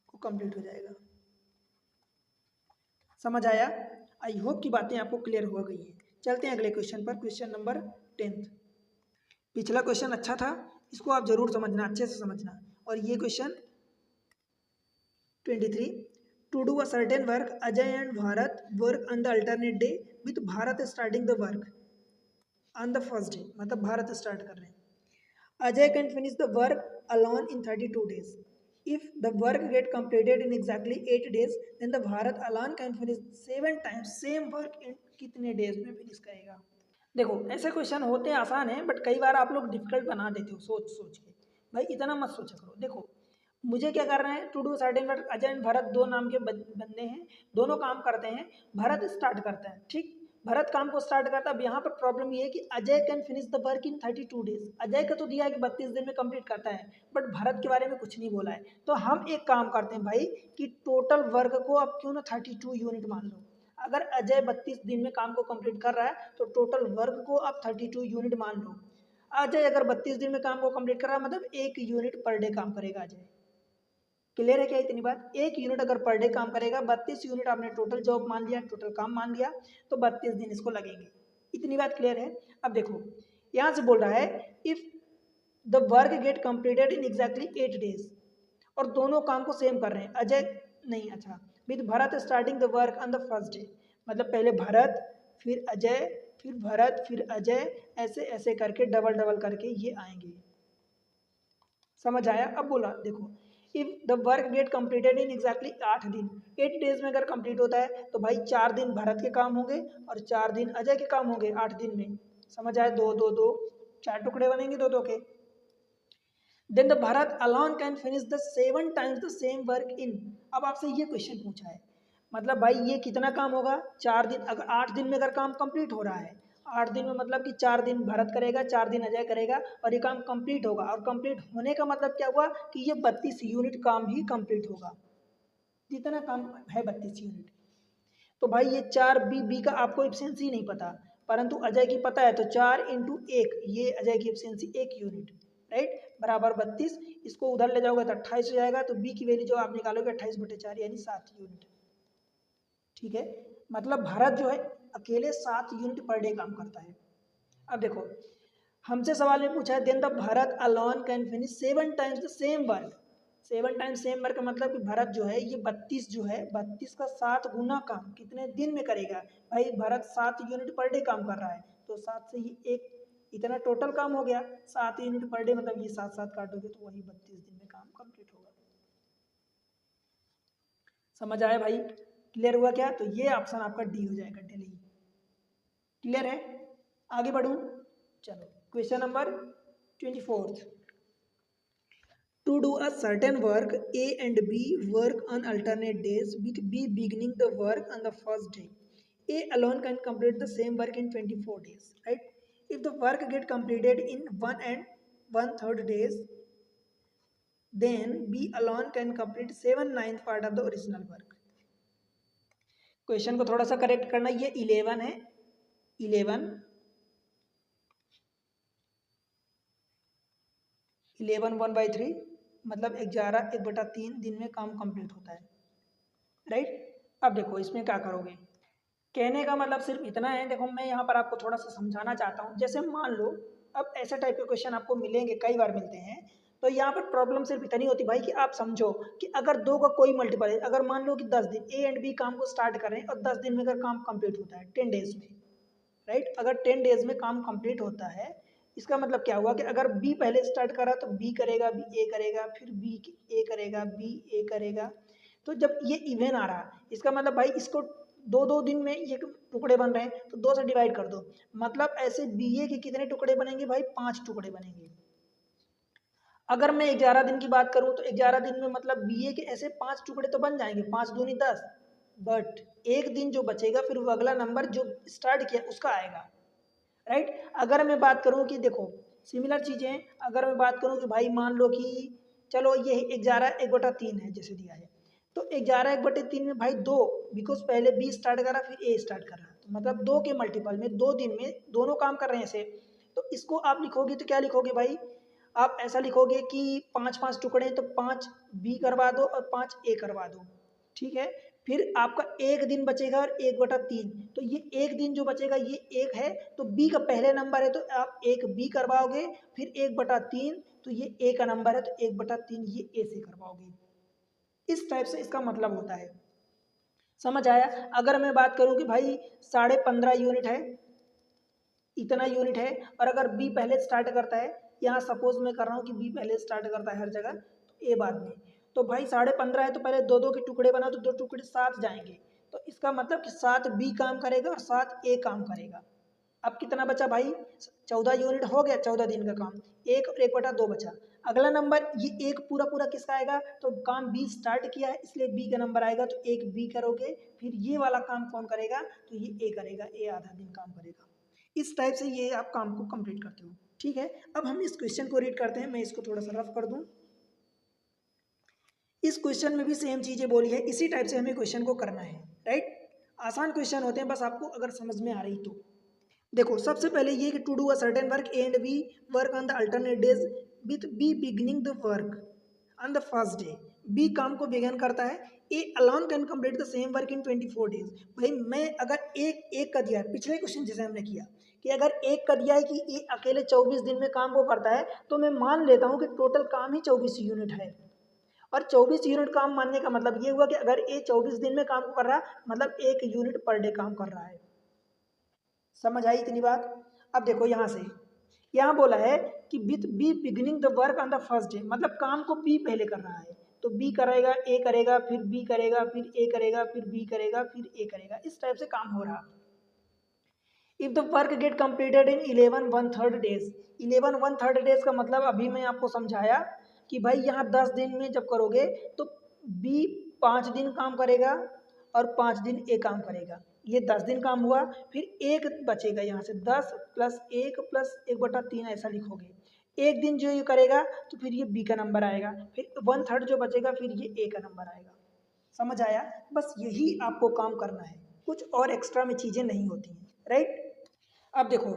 को कंप्लीट हो जाएगा। समझ आया, आई होप की बातें आपको क्लियर हो गई हैं। चलते हैं अगले क्वेश्चन पर, क्वेश्चन नंबर 10। पिछला क्वेश्चन अच्छा था, इसको आप जरूर समझना, अच्छे से समझना। और ये question 23, to do a certain work Ajay and Bharat work on the alternate day with Bharat starting the work on the first day, मतलब भारत स्टार्ट कर रहे हैं। Ajay can finish the work alone in 32 days. If the work get completed in exactly 8 days, then the Bharat alone can finish 7 times same work in कितने days में finish करेगा। देखो ऐसे question होते हैं आसान है, बट कई बार आप लोग डिफिकल्ट बना देते हो सोच सोच के। भाई इतना मत सोचा करो। देखो मुझे क्या करना है, to do certain work, Ajay and Bharat दो नाम के बंदे हैं, दोनों काम करते हैं। भरत स्टार्ट करता है, ठीक, भरत काम को स्टार्ट करता है। अब यहाँ पर प्रॉब्लम ये है कि Ajay can finish the work in 32 days. Ajay का तो दिया है कि 32 दिन में कंप्लीट करता है, बट भरत के बारे में कुछ नहीं बोला है। तो हम एक काम करते हैं भाई कि टोटल वर्क को अब क्यों ना 32 यूनिट मान लो। अगर अजय 32 दिन में काम को कंप्लीट कर रहा है तो टोटल वर्क को आप 32 यूनिट मान लो। अजय अगर 32 दिन में काम को कंप्लीट कर रहा है मतलब 1 यूनिट पर डे काम करेगा अजय। क्लियर है क्या इतनी बात? 1 यूनिट अगर पर डे काम करेगा, 32 यूनिट आपने टोटल जॉब मान लिया, टोटल काम मान लिया, तो 32 दिन इसको लगेंगे। इतनी बात क्लियर है? अब देखो यहाँ से बोल रहा है if the work get completed in exactly 8 days, और दोनों काम को सेम कर रहे हैं। अजय नहीं, अच्छा, with Bharat starting the work on the first day, मतलब पहले भरत फिर अजय फिर भरत फिर अजय, ऐसे ऐसे करके डबल डबल करके ये आएंगे। समझ आया? अब बोला देखो if the work get completed in exactly 8 दिन, 8 डेज में अगर कंप्लीट होता है तो भाई 4 दिन भरत के काम होंगे और 4 दिन अजय के काम होंगे 8 दिन में। समझ आया? दो दो दो, 4 टुकड़े बनेंगे दो दो के। Then the Bharat alone can finish the 7 times the same work in. अब आपसे ये क्वेश्चन पूछा है, मतलब भाई ये कितना काम होगा? 4 दिन, अगर 8 दिन में अगर काम कंप्लीट हो रहा है, 8 दिन में मतलब कि 4 दिन भरत करेगा, 4 दिन अजय करेगा और ये काम कंप्लीट होगा। और कंप्लीट होने का मतलब क्या हुआ कि ये 32 यूनिट काम ही कंप्लीट होगा। जितना काम है 32 यूनिट। तो भाई ये 4 बी का आपको एफिशिएंसी नहीं पता, परंतु अजय की पता है, तो 4 इंटू 1, ये अजय की एफिशिएंसी 1 यूनिट, राइट, बराबर 32। इसको उधर ले जाओगे तो 28 हो जाएगा, तो बी की वैल्यू जो आप निकालोगे 28/4 यानी 7 यूनिट। ठीक है, मतलब भारत जो है अकेले 7 यूनिट पर डे काम करता है। अब देखो हमसे सवाल में पूछा है then the Bharat alone can finish 7 times the same work. 7 times same work का मतलब कि भारत जो है ये 32 जो है 32 का 7 गुना काम कितने दिन में करेगा? भाई भारत 7 यूनिट पर डे काम कर रहा है, तो 7 से ये एक इतना टोटल काम हो गया। 7 यूनिट पर डे मतलब ये 7 7 काटोगे तो वही 32 दिन में काम कंप्लीट होगा। समझ आया भाई? क्लियर हुआ क्या? तो ये ऑप्शन आपका डी हो जाएगा, दिल्ली। क्लियर है? आगे बढ़ूं? चलो question number 24। To do a certain work, A and B work on alternate days with B beginning the work on the first day. A alone can complete the same work in 24 days, right? If the work get completed in 1 and 1/3 days, then B alone can complete 7/9 part of the original work. Question को थोड़ा सा correct करना, ये 11 है, 11 1/3 मतलब 11 1/3 दिन में काम कंप्लीट होता है, राइट। अब देखो इसमें क्या करोगे, कहने का मतलब सिर्फ इतना है। देखो मैं यहाँ पर आपको थोड़ा सा समझाना चाहता हूँ। जैसे मान लो अब ऐसे टाइप के क्वेश्चन आपको मिलेंगे, कई बार मिलते हैं, तो यहाँ पर प्रॉब्लम सिर्फ इतनी होती भाई कि आप समझो कि अगर दो का कोई मल्टीपल है, अगर मान लो कि 10 दिन ए एंड बी काम को स्टार्ट कर रहे हैं और 10 दिन में अगर काम कंप्लीट होता है 10 डेज में, राइट, अगर 10 डेज में काम कंप्लीट होता है, इसका मतलब क्या हुआ कि अगर बी पहले स्टार्ट करा तो बी करेगा, बी ए करेगा, फिर बी ए करेगा, बी ए करेगा। तो जब ये इवन आ रहा, इसका मतलब भाई इसको दो दो दिन में ये टुकड़े बन रहे हैं तो 2 से डिवाइड कर दो, मतलब ऐसे बी ए के कितने टुकड़े बनेंगे भाई? 5 टुकड़े बनेंगे। अगर मैं 11 दिन की बात करूं तो 11 दिन में मतलब बी ए के ऐसे 5 टुकड़े तो बन जाएंगे, 5 दूनी 10, बट एक दिन जो बचेगा फिर वो अगला नंबर जो स्टार्ट किया उसका आएगा, राइट। अगर मैं बात करूं कि देखो सिमिलर चीज़ें, अगर मैं बात करूं कि भाई मान लो कि चलो ये 11 1/3 है जैसे दिया है, तो 11 1/3 में भाई 2, बिकॉज पहले बी स्टार्ट करा फिर ए स्टार्ट करा, तो मतलब 2 के मल्टीपल में 2 दिन में दोनों काम कर रहे हैं ऐसे। तो इसको आप लिखोगे तो क्या लिखोगे भाई? आप ऐसा लिखोगे कि 5 5 टुकड़े, तो 5 बी करवा दो और 5 ए करवा दो, ठीक है। फिर आपका एक दिन बचेगा और 1/3, तो ये एक दिन जो बचेगा ये एक है, तो बी का पहले नंबर है तो आप एक बी करवाओगे, फिर 1/3 तो ये ए का नंबर है तो 1/3 ये ए से करवाओगे। इस टाइप से इसका मतलब होता है। समझ आया? अगर मैं बात करूं कि भाई 15.5 यूनिट है, इतना यूनिट है, और अगर बी पहले स्टार्ट करता है, यहाँ सपोज मैं कर रहा हूँ कि बी पहले स्टार्ट करता है हर जगह, तो ए बाद में, तो भाई 15.5 है तो पहले दो दो के टुकड़े बना तो 2 टुकड़े 7 जाएंगे, तो इसका मतलब कि 7 बी काम करेगा और 7 ए काम करेगा। अब कितना बचा भाई? 14 यूनिट हो गया, 14 दिन का काम, एक और 1/2 बचा। अगला नंबर ये एक पूरा पूरा किसका आएगा? तो काम बी स्टार्ट किया है इसलिए बी का नंबर आएगा, तो एक बी करोगे, फिर ये वाला काम कौन करेगा? तो ये ए करेगा, ए आधा दिन काम करेगा। इस टाइप से ये आप काम को कंप्लीट करते हो। ठीक है, अब हम इस क्वेश्चन को रीड करते हैं, मैं इसको थोड़ा सा रफ कर दूं। इस क्वेश्चन में भी सेम चीजें बोली है, इसी टाइप से हमें क्वेश्चन को करना है। राइट, आसान क्वेश्चन होते हैं, बस आपको अगर समझ में आ रही तो। देखो सबसे पहले ये कि to do a certain work and we work on the alternate days with B beginning the work on the first day. B काम को बिगिन करता है, A alone can complete the same work in 24 days. भाई मैं अगर एक एक का दिया है, पिछले क्वेश्चन जैसे हमने किया कि अगर एक का दिया है कि ए अकेले 24 दिन में काम को करता है, तो मैं मान लेता हूँ कि टोटल काम ही 24 यूनिट है, और 24 यूनिट काम मानने का मतलब ये हुआ कि अगर ए 24 दिन में काम को कर रहा है, मतलब 1 यूनिट पर डे काम कर रहा है। समझ आई इतनी बात? अब देखो यहाँ से, यहाँ बोला है कि with B beginning the work on the first day, मतलब काम को बी पहले कर रहा है, तो बी करेगा, ए करेगा, फिर बी करेगा, फिर ए करेगा, फिर बी करेगा, फिर ए करेगा, इस टाइप से काम हो रहा। If the work get completed in 11 1/3 days, 11 1/3 days का मतलब अभी मैं आपको समझाया कि भाई यहाँ 10 दिन में जब करोगे तो बी 5 दिन काम करेगा और 5 दिन ए काम करेगा, ये 10 दिन काम हुआ, फिर एक बचेगा, यहाँ से 10 + 1 + 1/3 ऐसा लिखोगे, एक दिन जो ये करेगा तो फिर ये बी का नंबर आएगा, फिर 1/3 जो बचेगा फिर ये ए का नंबर आएगा। समझ आया? बस यही आपको काम करना है, कुछ और एक्स्ट्रा में चीज़ें नहीं होती हैं। राइट, अब देखो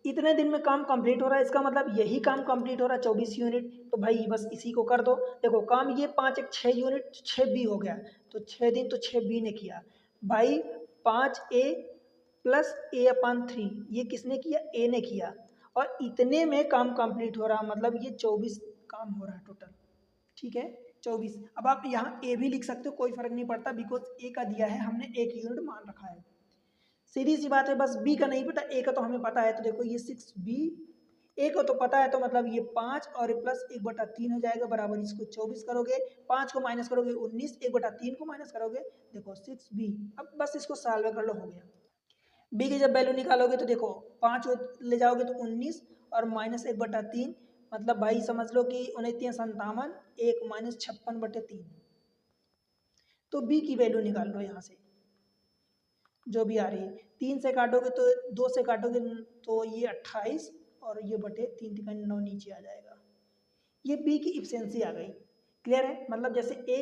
इतने दिन में काम कंप्लीट हो रहा है, इसका मतलब यही काम कंप्लीट हो रहा है 24 यूनिट, तो भाई बस इसी को कर दो। देखो काम ये 5 1 6 यूनिट 6 बी हो गया, तो 6 दिन तो 6 बी ने किया भाई, 5 ए प्लस A/3 ये किसने किया? ए ने किया, और इतने में काम कंप्लीट हो रहा, मतलब ये 24 काम हो रहा है टोटल। ठीक है, 24। अब आप यहाँ ए भी लिख सकते हो, कोई फर्क नहीं पड़ता, बिकॉज ए का दिया है हमने 1 यूनिट मान रखा है। सीधी सी बात है, बस बी का नहीं पता, ए का तो हमें पता है, तो देखो ये 6B, ए को तो पता है, तो मतलब ये 5 और प्लस 1/3 हो जाएगा, बराबर इसको 24 करोगे, 5 को माइनस करोगे 19, 1/3 को माइनस करोगे, देखो 6B। अब बस इसको सॉल्व कर लो, हो गया। बी की जब वैल्यू निकालोगे तो देखो 5 ले जाओगे तो 19 और -1/3, मतलब भाई समझ लो कि 29 57, 1 -56/3, तो बी की वैल्यू निकाल लो यहाँ से जो भी आ रही है। 3 से काटोगे तो 2 से काटोगे तो ये 28, और ये बटे 3 3 9 नीचे आ जाएगा। ये बी की इफिशियंसी आ गई। क्लियर है? मतलब जैसे ए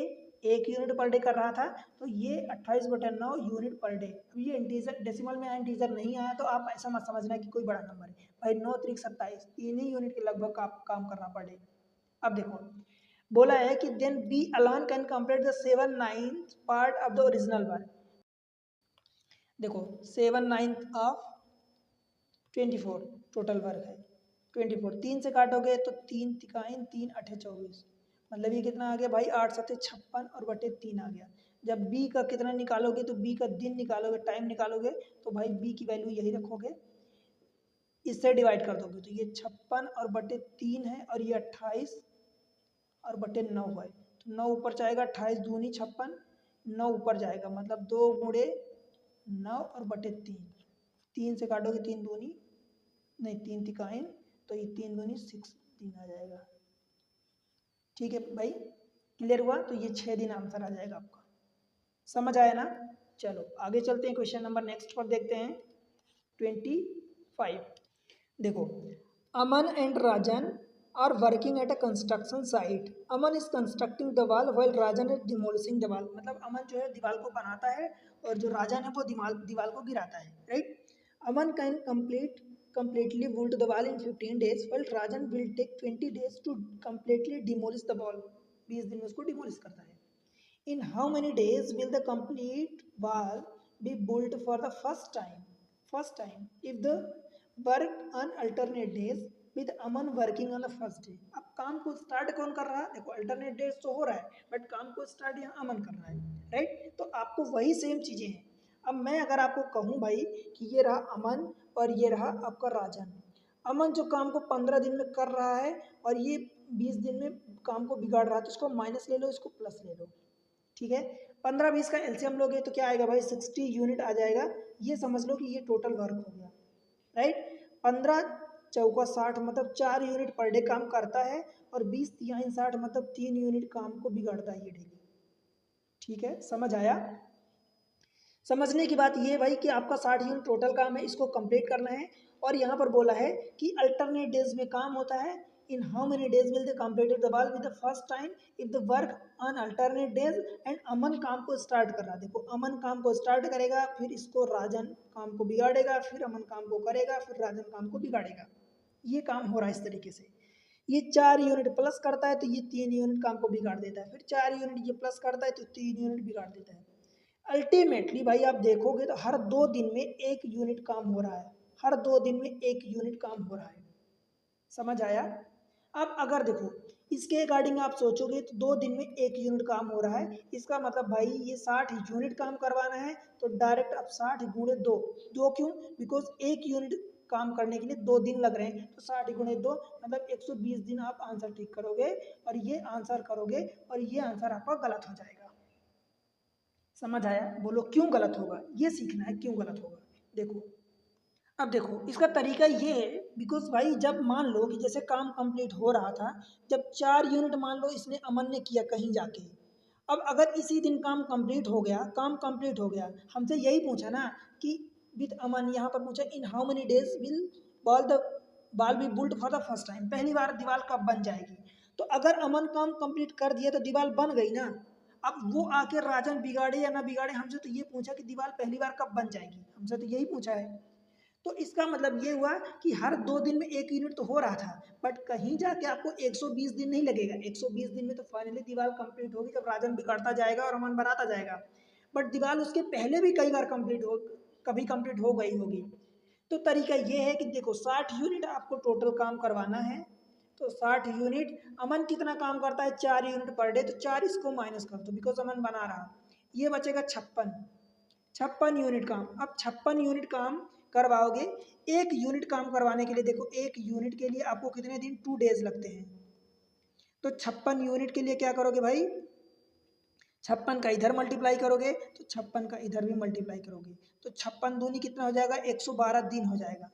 1 यूनिट पर डे कर रहा था, तो ये 28/9 यूनिट पर डे। अब ये इंटीजर डेसिमल में आया, इंटीजर नहीं आया, तो आप ऐसा मत समझना कि कोई बड़ा नंबर है भाई, 9 3 27, 3 ही यूनिट के लगभग आप काम करना पर डे। अब देखो बोला है कि then B alone can complete the 7/9 part of the original work. देखो 7/9 ऑफ 24 टोटल वर्क है, 24 3 से काटोगे तो 3 तिकाइन 3 अठे 24, मतलब ये कितना आ गया भाई, 8 7 56 और बटे 3 आ गया। जब बी का कितना निकालोगे तो बी का दिन निकालोगे, टाइम निकालोगे, तो भाई बी की वैल्यू यही रखोगे, इससे डिवाइड कर दोगे, तो ये 56 और बटे 3 है, और ये 28 और बटे 9 है, तो 9 ऊपर जाएगा, 28 दूनी 56, 9 ऊपर जाएगा, मतलब 2 गुणे 9 और बटे 3, 3 से काटोगे 3 दूनी नहीं 3 तिकाइन, तो ये 3 दूनी 6 दिन आ जाएगा। ठीक है भाई, क्लियर हुआ? तो ये 6 दिन आंसर आ जाएगा आपका। समझ आया ना? चलो आगे चलते हैं, क्वेश्चन नंबर नेक्स्ट पर देखते हैं 25। देखो, Aman and Rajan are working at a construction site. Aman is constructing the wall while Rajan is demolishing the wall, मतलब अमन जो है दीवार को बनाता है और जो राजन है वो दीवार को गिराता है। Right, Aman can completely build the wall in 15 days while Rajan will take 20 days to completely demolish the wall। 20 दिन में उसको डिमोलिश करता है। In how many days will the complete wall be built for the first time? First time, if the work on alternate days with Aman working on the first day. अब काम को start कौन कर रहा है? देखो अल्टरनेट डेज तो हो रहा है बट काम को स्टार्ट यहाँ अमन कर रहा है, राइट? तो आपको वही सेम चीजें हैं. अब मैं अगर आपको कहूँ भाई कि ये रहा अमन और ये रहा आपका राजन. अमन जो काम को 15 दिन में कर रहा है और ये 20 दिन में काम को बिगाड़ रहा है, तो इसको माइनस ले लो, इसको प्लस ले लो. ठीक है, 15-20 का एलसीएम लोगे तो क्या आएगा भाई? 60 यूनिट आ जाएगा. ये समझ लो कि ये टोटल वर्क हो गया, राइट? 15 चौका 60 मतलब 4 यूनिट पर डे काम करता है और 20 तिहाई 60 मतलब 3 यूनिट काम को बिगाड़ता है ये डेली. ठीक है, समझ आया? समझने की बात ये भाई कि आपका 60 यूनिट टोटल काम है, इसको कंप्लीट करना है. और यहाँ पर बोला है कि अल्टरनेट डेज में काम होता है. In how many days will they completed the work with the first time if the work on alternate days. And Aman काम को स्टार्ट कर रहा है. देखो अमन काम को स्टार्ट करेगा, फिर इसको राजन काम को बिगाड़ेगा, फिर अमन काम को करेगा, फिर राजन काम को बिगाड़ेगा. ये काम हो रहा है इस तरीके से. ये 4 यूनिट प्लस करता है तो ये 3 यूनिट काम को बिगाड़ देता है, फिर 4 यूनिट ये प्लस करता है तो 3 यूनिट बिगाड़ देता है. अल्टीमेटली भाई आप देखोगे तो हर 2 दिन में 1 यूनिट काम हो रहा है. हर 2 दिन में 1 यूनिट काम हो रहा है. समझ आया? अब अगर देखो इसके अकॉर्डिंग आप सोचोगे तो 2 दिन में 1 यूनिट काम हो रहा है, इसका मतलब भाई ये 60 यूनिट काम करवाना है. तो डायरेक्ट अब 60 गुणे 2. 2 क्यों? बिकॉज 1 यूनिट काम करने के लिए 2 दिन लग रहे हैं, तो 60 गुणे 2 मतलब 120 दिन आप आंसर ठीक करोगे और ये आंसर करोगे और ये आंसर आपका गलत हो जाएगा. समझ आया? बोलो क्यों गलत होगा? ये सीखना है क्यों गलत होगा. देखो अब देखो इसका तरीका ये है बिकॉज भाई जब मान लो कि जैसे काम कंप्लीट हो रहा था, जब 4 यूनिट मान लो इसने अमन ने किया कहीं जाके. अब अगर इसी दिन काम कंप्लीट हो गया, काम कंप्लीट हो गया, हमसे यही पूछा ना कि विद अमन, यहाँ पर पूछा in how many days will wall be built for the first time. पहली बार दीवार कब बन जाएगी? तो अगर अमन काम कंप्लीट कर दिया तो दीवार बन गई ना. अब वो आके राजन बिगाड़े या ना बिगाड़े, हमसे तो ये पूछा कि दीवार पहली बार कब बन जाएगी, हमसे तो यही पूछा है. तो इसका मतलब ये हुआ कि हर 2 दिन में 1 यूनिट तो हो रहा था, बट कहीं जाके आपको 120 दिन नहीं लगेगा. 120 दिन में तो फाइनली दीवार कंप्लीट होगी जब राजन बिगाड़ता जाएगा और अमन बनाता जाएगा. बट दीवार उसके पहले भी कई बार कभी कंप्लीट हो गई होगी. तो तरीका ये है कि देखो 60 यूनिट आपको टोटल काम करवाना है. तो 60 यूनिट, अमन कितना काम करता है? 4 यूनिट पर डे, तो 4 इसको माइनस कर दो बिकॉज अमन बना रहा. ये बचेगा 56 यूनिट काम. अब 56 यूनिट काम करवाओगे. 1 यूनिट काम करवाने के लिए देखो 1 यूनिट के लिए आपको कितने दिन? 2 डेज लगते हैं. तो 56 यूनिट के लिए क्या करोगे भाई? 56 का इधर मल्टीप्लाई करोगे तो 56 का इधर भी मल्टीप्लाई करोगे, तो 56 दूनी कितना हो जाएगा? 112 दिन हो जाएगा.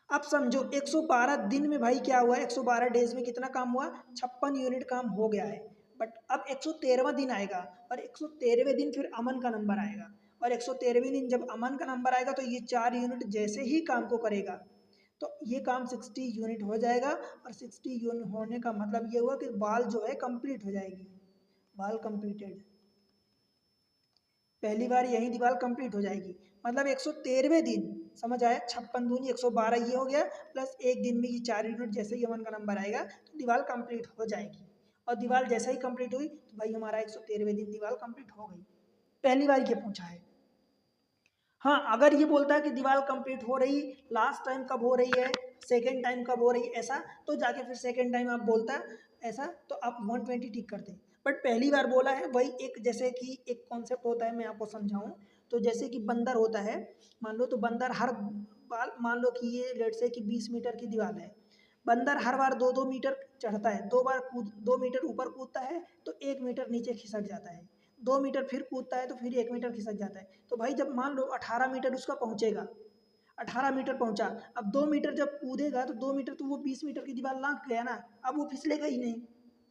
अब समझो 112 दिन में भाई क्या हुआ? 112 डेज में कितना काम हुआ? 56 यूनिट काम हो गया है. बट अब 113वां दिन आएगा और 113वें दिन फिर अमन का नंबर आएगा. और 113वें दिन जब अमन का नंबर आएगा तो ये 4 यूनिट जैसे ही काम को करेगा तो ये काम 60 यूनिट हो जाएगा. और 60 यूनिट होने का मतलब ये हुआ कि बाल जो है कंप्लीट हो जाएगी. बाल कंप्लीटेड, पहली बार यही दीवार कंप्लीट हो जाएगी. मतलब 113वें दिन. समझ आया? 56 दूनी 112 ये हो गया, प्लस 1 दिन में ये 4 यूनिट जैसे ही अमन का नंबर आएगा तो दीवार कंप्लीट हो जाएगी. और दीवार जैसे ही कंप्लीट हुई तो भाई हमारा 113वें दिन दीवार कंप्लीट हो गई. पहली बार ये पूछा है. हाँ, अगर ये बोलता है कि दीवार कंप्लीट हो रही, लास्ट टाइम कब हो रही है, सेकेंड टाइम कब हो रही है, ऐसा तो जाके फिर सेकेंड टाइम आप बोलता ऐसा तो आप 120 टिक करते. बट पहली बार बोला है वही एक, जैसे कि एक कॉन्सेप्ट होता है, मैं आपको समझाऊं तो जैसे कि बंदर होता है, मान लो तो बंदर हर बार, मान लो कि ये लेट से कि 20 मीटर की दीवार है, बंदर हर बार 2-2 मीटर चढ़ता है, 2 मीटर ऊपर कूदता है तो 1 मीटर नीचे खिसक जाता है, 2 मीटर फिर कूदता है तो फिर 1 मीटर खिसक जाता है. तो भाई जब मान लो 18 मीटर उसका पहुंचेगा, 18 मीटर पहुंचा, अब 2 मीटर जब कूदेगा तो 2 मीटर तो वो 20 मीटर की दीवार लांघ गया ना, अब वो फिसलेगा ही नहीं.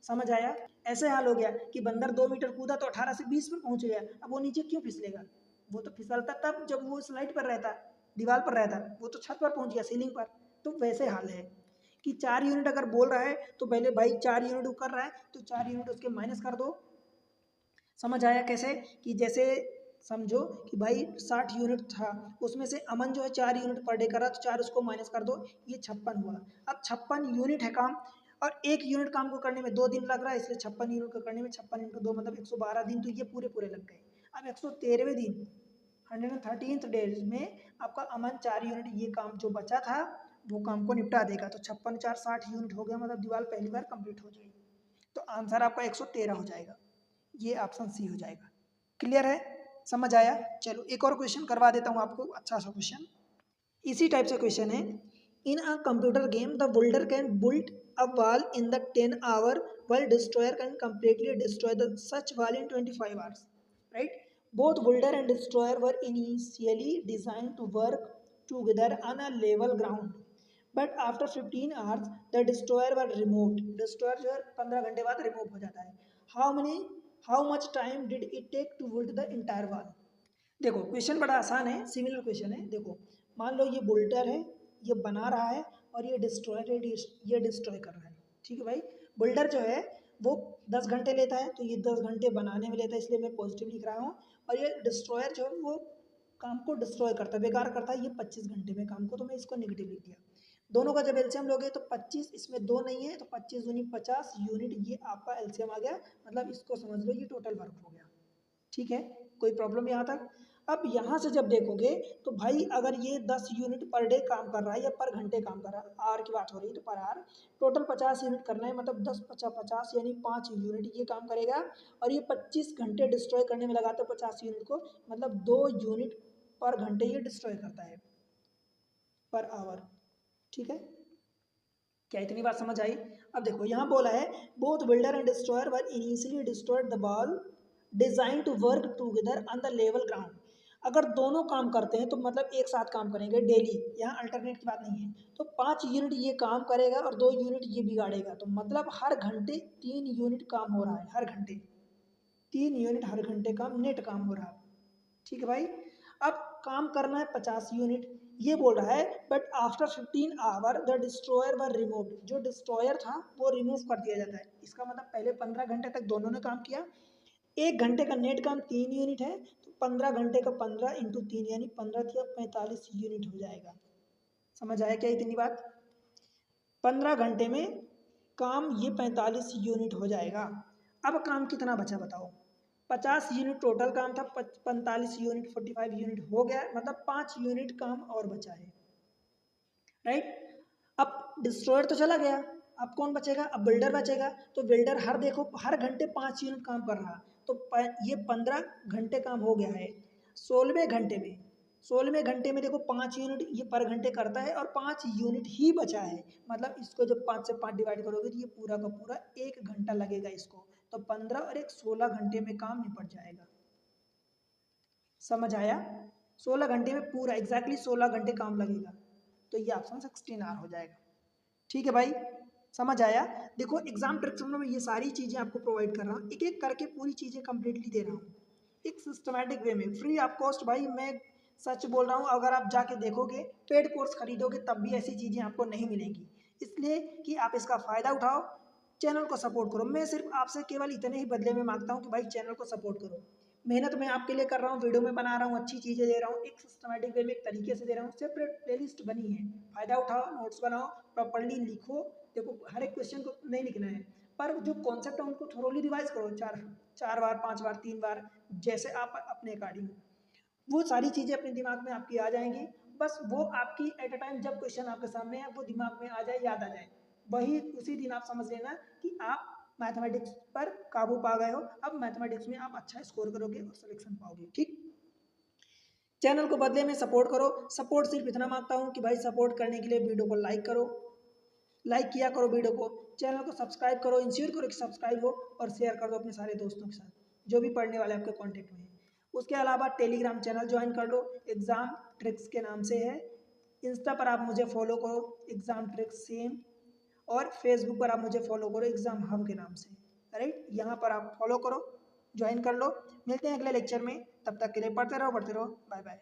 समझ आया? ऐसे हाल हो गया कि बंदर 2 मीटर कूदा तो 18 से 20 में पहुंच गया, अब वो नीचे क्यों फिसलेगा? वो तो फिसलता तब जब वो स्लाइड पर रहता, दीवार पर रहता, वो तो छत पर पहुंच गया, सीलिंग पर. तो वैसे हाल है कि 4 यूनिट अगर बोल रहा है तो पहले भाई 4 यूनिट कर रहा है तो 4 यूनिट उसके माइनस कर दो. समझ आया कैसे? कि जैसे समझो कि भाई 60 यूनिट था, उसमें से अमन जो है 4 यूनिट पर डे कर रहा तो 4 उसको माइनस कर दो, ये 56 हुआ. अब 56 यूनिट है काम. और एक यूनिट काम को करने में 2 दिन लग रहा है, इसलिए 56 यूनिट को करने में 56 इंटू 2 मतलब 112 दिन, तो ये पूरे पूरे लग गए। अब 113वें दिन 113th डेज में आपका अमन 4 यूनिट ये काम जो बचा था वो काम को निपटा देगा। तो 56 4 60 यूनिट हो गया, मतलब दीवार पहली बार कंप्लीट हो जाएगी। तो आंसर आपका 113 हो जाएगा, ये ऑप्शन सी हो जाएगा। क्लियर है, समझ आया? चलो एक और क्वेश्चन करवा देता हूँ आपको, अच्छा सा क्वेश्चन, इसी टाइप से क्वेश्चन है। In a computer game the builder can build a wall in the 10 hour while destroyer can completely destroy the such wall in 25 hours, right? Both builder and destroyer were initially designed to work together on a level ground, but after 15 hours the destroyer were removed. destroyer जो है 15 घंटे बाद remove हो जाता है। how much time did it take to build the entire wall? देखो question बड़ा आसान है, सिमिलर क्वेश्चन है। देखो मान लो ये बुल्डर है, ये बना रहा है, और ये डिस्ट्रॉयर है, ये डिस्ट्रॉय कर रहा है। ठीक है भाई, बुल्डर जो है वो 10 घंटे लेता है, तो ये 10 घंटे बनाने में लेता है, इसलिए मैं पॉजिटिव लिख रहा हूँ। और ये डिस्ट्रॉयर जो है वो काम को डिस्ट्रॉय करता है, बेकार करता है, ये 25 घंटे में काम को, तो मैं इसको नेगेटिव लिख दिया। दोनों का जब एलसीएम लोगे तो 25, इसमें 2 नहीं है तो 25 दूनी 50 यूनिट, ये आपका एलसीएम आ गया, मतलब इसको समझ लो ये टोटल वर्क हो गया। ठीक है, कोई प्रॉब्लम यहाँ तक? अब यहाँ से जब देखोगे तो भाई अगर ये 10 यूनिट पर डे काम कर रहा है या पर घंटे काम कर रहा है, आर की बात हो रही है तो पर आर टोटल 50 यूनिट करना है, मतलब 10 50 50 यानी 5 यूनिट ये काम करेगा। और ये 25 घंटे डिस्ट्रॉय करने में लगाते हैं 50 यूनिट को, मतलब 2 यूनिट पर घंटे ये डिस्ट्रॉय करता है पर आवर। ठीक है, क्या इतनी बात समझ आई? अब देखो यहाँ बोला है both builder and destroyer were initially destroyed the wall design to work together on the level ground. अगर दोनों काम करते हैं तो मतलब एक साथ काम करेंगे डेली, यहाँ अल्टरनेट की बात नहीं है। तो 5 यूनिट ये काम करेगा और 2 यूनिट ये बिगाड़ेगा, तो मतलब हर घंटे 3 यूनिट काम हो रहा है, हर घंटे 3 यूनिट हर घंटे काम नेट काम हो रहा है। ठीक है भाई, अब काम करना है 50 यूनिट, ये बोल रहा है but after 15 hour the destroyer were removed. जो डिस्ट्रॉयर था वो रिमूव कर दिया जाता है, इसका मतलब पहले 15 घंटे तक दोनों ने काम किया। 1 घंटे का नेट काम 3 यूनिट है, तो 15 घंटे का 15 इंटू 3 यानी 15 या 45 यूनिट हो जाएगा। समझ आया क्या इतनी बात? 15 घंटे में काम ये 45 यूनिट हो जाएगा। अब काम कितना बचा बताओ? 50 यूनिट टोटल काम था, 45 यूनिट 45 यूनिट हो गया, मतलब 5 यूनिट काम और बचा है, राइट? अब डिस्ट्रॉयर तो चला गया, अब कौन बचेगा? अब बिल्डर बचेगा। तो बिल्डर हर देखो हर घंटे 5 यूनिट काम कर रहा, तो ये 15 घंटे काम हो गया है। 16वें घंटे में 16वें घंटे में देखो 5 यूनिट ये पर घंटे करता है और 5 यूनिट ही बचा है, मतलब इसको जब 5 से 5 डिवाइड करोगे तो ये पूरा का पूरा 1 घंटा लगेगा इसको, तो 15 और 1 16 घंटे में काम निपट जाएगा। समझ आया? 16 घंटे में पूरा एग्जैक्टली 16 घंटे काम लगेगा, तो ये ऑप्शन 16R हो जाएगा। ठीक है भाई, समझ आया? देखो एग्जाम ट्रिक्स में मैं ये सारी चीज़ें आपको प्रोवाइड कर रहा हूँ, एक एक करके पूरी चीज़ें कंप्लीटली दे रहा हूँ एक सिस्टमैटिक वे में, फ्री ऑफ कॉस्ट। भाई मैं सच बोल रहा हूँ, अगर आप जाके देखोगे पेड कोर्स खरीदोगे तब भी ऐसी चीज़ें आपको नहीं मिलेंगी, इसलिए कि आप इसका फ़ायदा उठाओ, चैनल को सपोर्ट करो। मैं सिर्फ आपसे केवल इतने ही बदले में मांगता हूँ कि भाई चैनल को सपोर्ट करो। मेहनत मैं आपके लिए कर रहा हूँ, वीडियो में बना रहा हूँ, अच्छी चीज़ें दे रहा हूँ, एक सिस्टमैटिक वे में एक तरीके से दे रहा हूँ, सेपरेट प्लेलिस्ट बनी है, फ़ायदा उठाओ, नोट्स बनाओ, प्रॉपर्ली लिखो। देखो हर एक क्वेश्चन को नहीं लिखना है, पर जो कॉन्सेप्ट है उनको थोरोली रिवाइज करो, 4 बार 5 बार 3 बार, जैसे आप अपने अकॉर्डिंग, वो सारी चीज़ें अपने दिमाग में आपकी आ जाएंगी। बस वो आपकी एट अ टाइम जब क्वेश्चन आपके सामने है वो दिमाग में आ जाए, याद आ जाए, वही उसी दिन आप समझ लेना कि आप मैथमेटिक्स पर काबू पा गए हो। अब मैथमेटिक्स में आप अच्छा स्कोर करोगे और सिलेक्शन पाओगे। ठीक, चैनल को बदले में सपोर्ट करो। सपोर्ट सिर्फ इतना मांगता हूँ कि भाई सपोर्ट करने के लिए वीडियो को लाइक करो, लाइक किया करो वीडियो को, चैनल को सब्सक्राइब करो, इंश्योर करो कि सब्सक्राइब हो, और शेयर कर दो अपने सारे दोस्तों के साथ जो भी पढ़ने वाले आपके कॉन्टेक्ट में है। उसके अलावा टेलीग्राम चैनल ज्वाइन कर लो, एग्ज़ाम ट्रिक्स के नाम से है। इंस्टा पर आप मुझे फॉलो करो, एग्ज़ाम ट्रिक्स सेम, और फेसबुक पर आप मुझे फॉलो करो एग्ज़ाम हब के नाम से, राइट? यहाँ पर आप फॉलो करो, ज्वाइन कर लो। मिलते हैं अगले लेक्चर में, तब तक के लिए पढ़ते रहो, बाय बाय।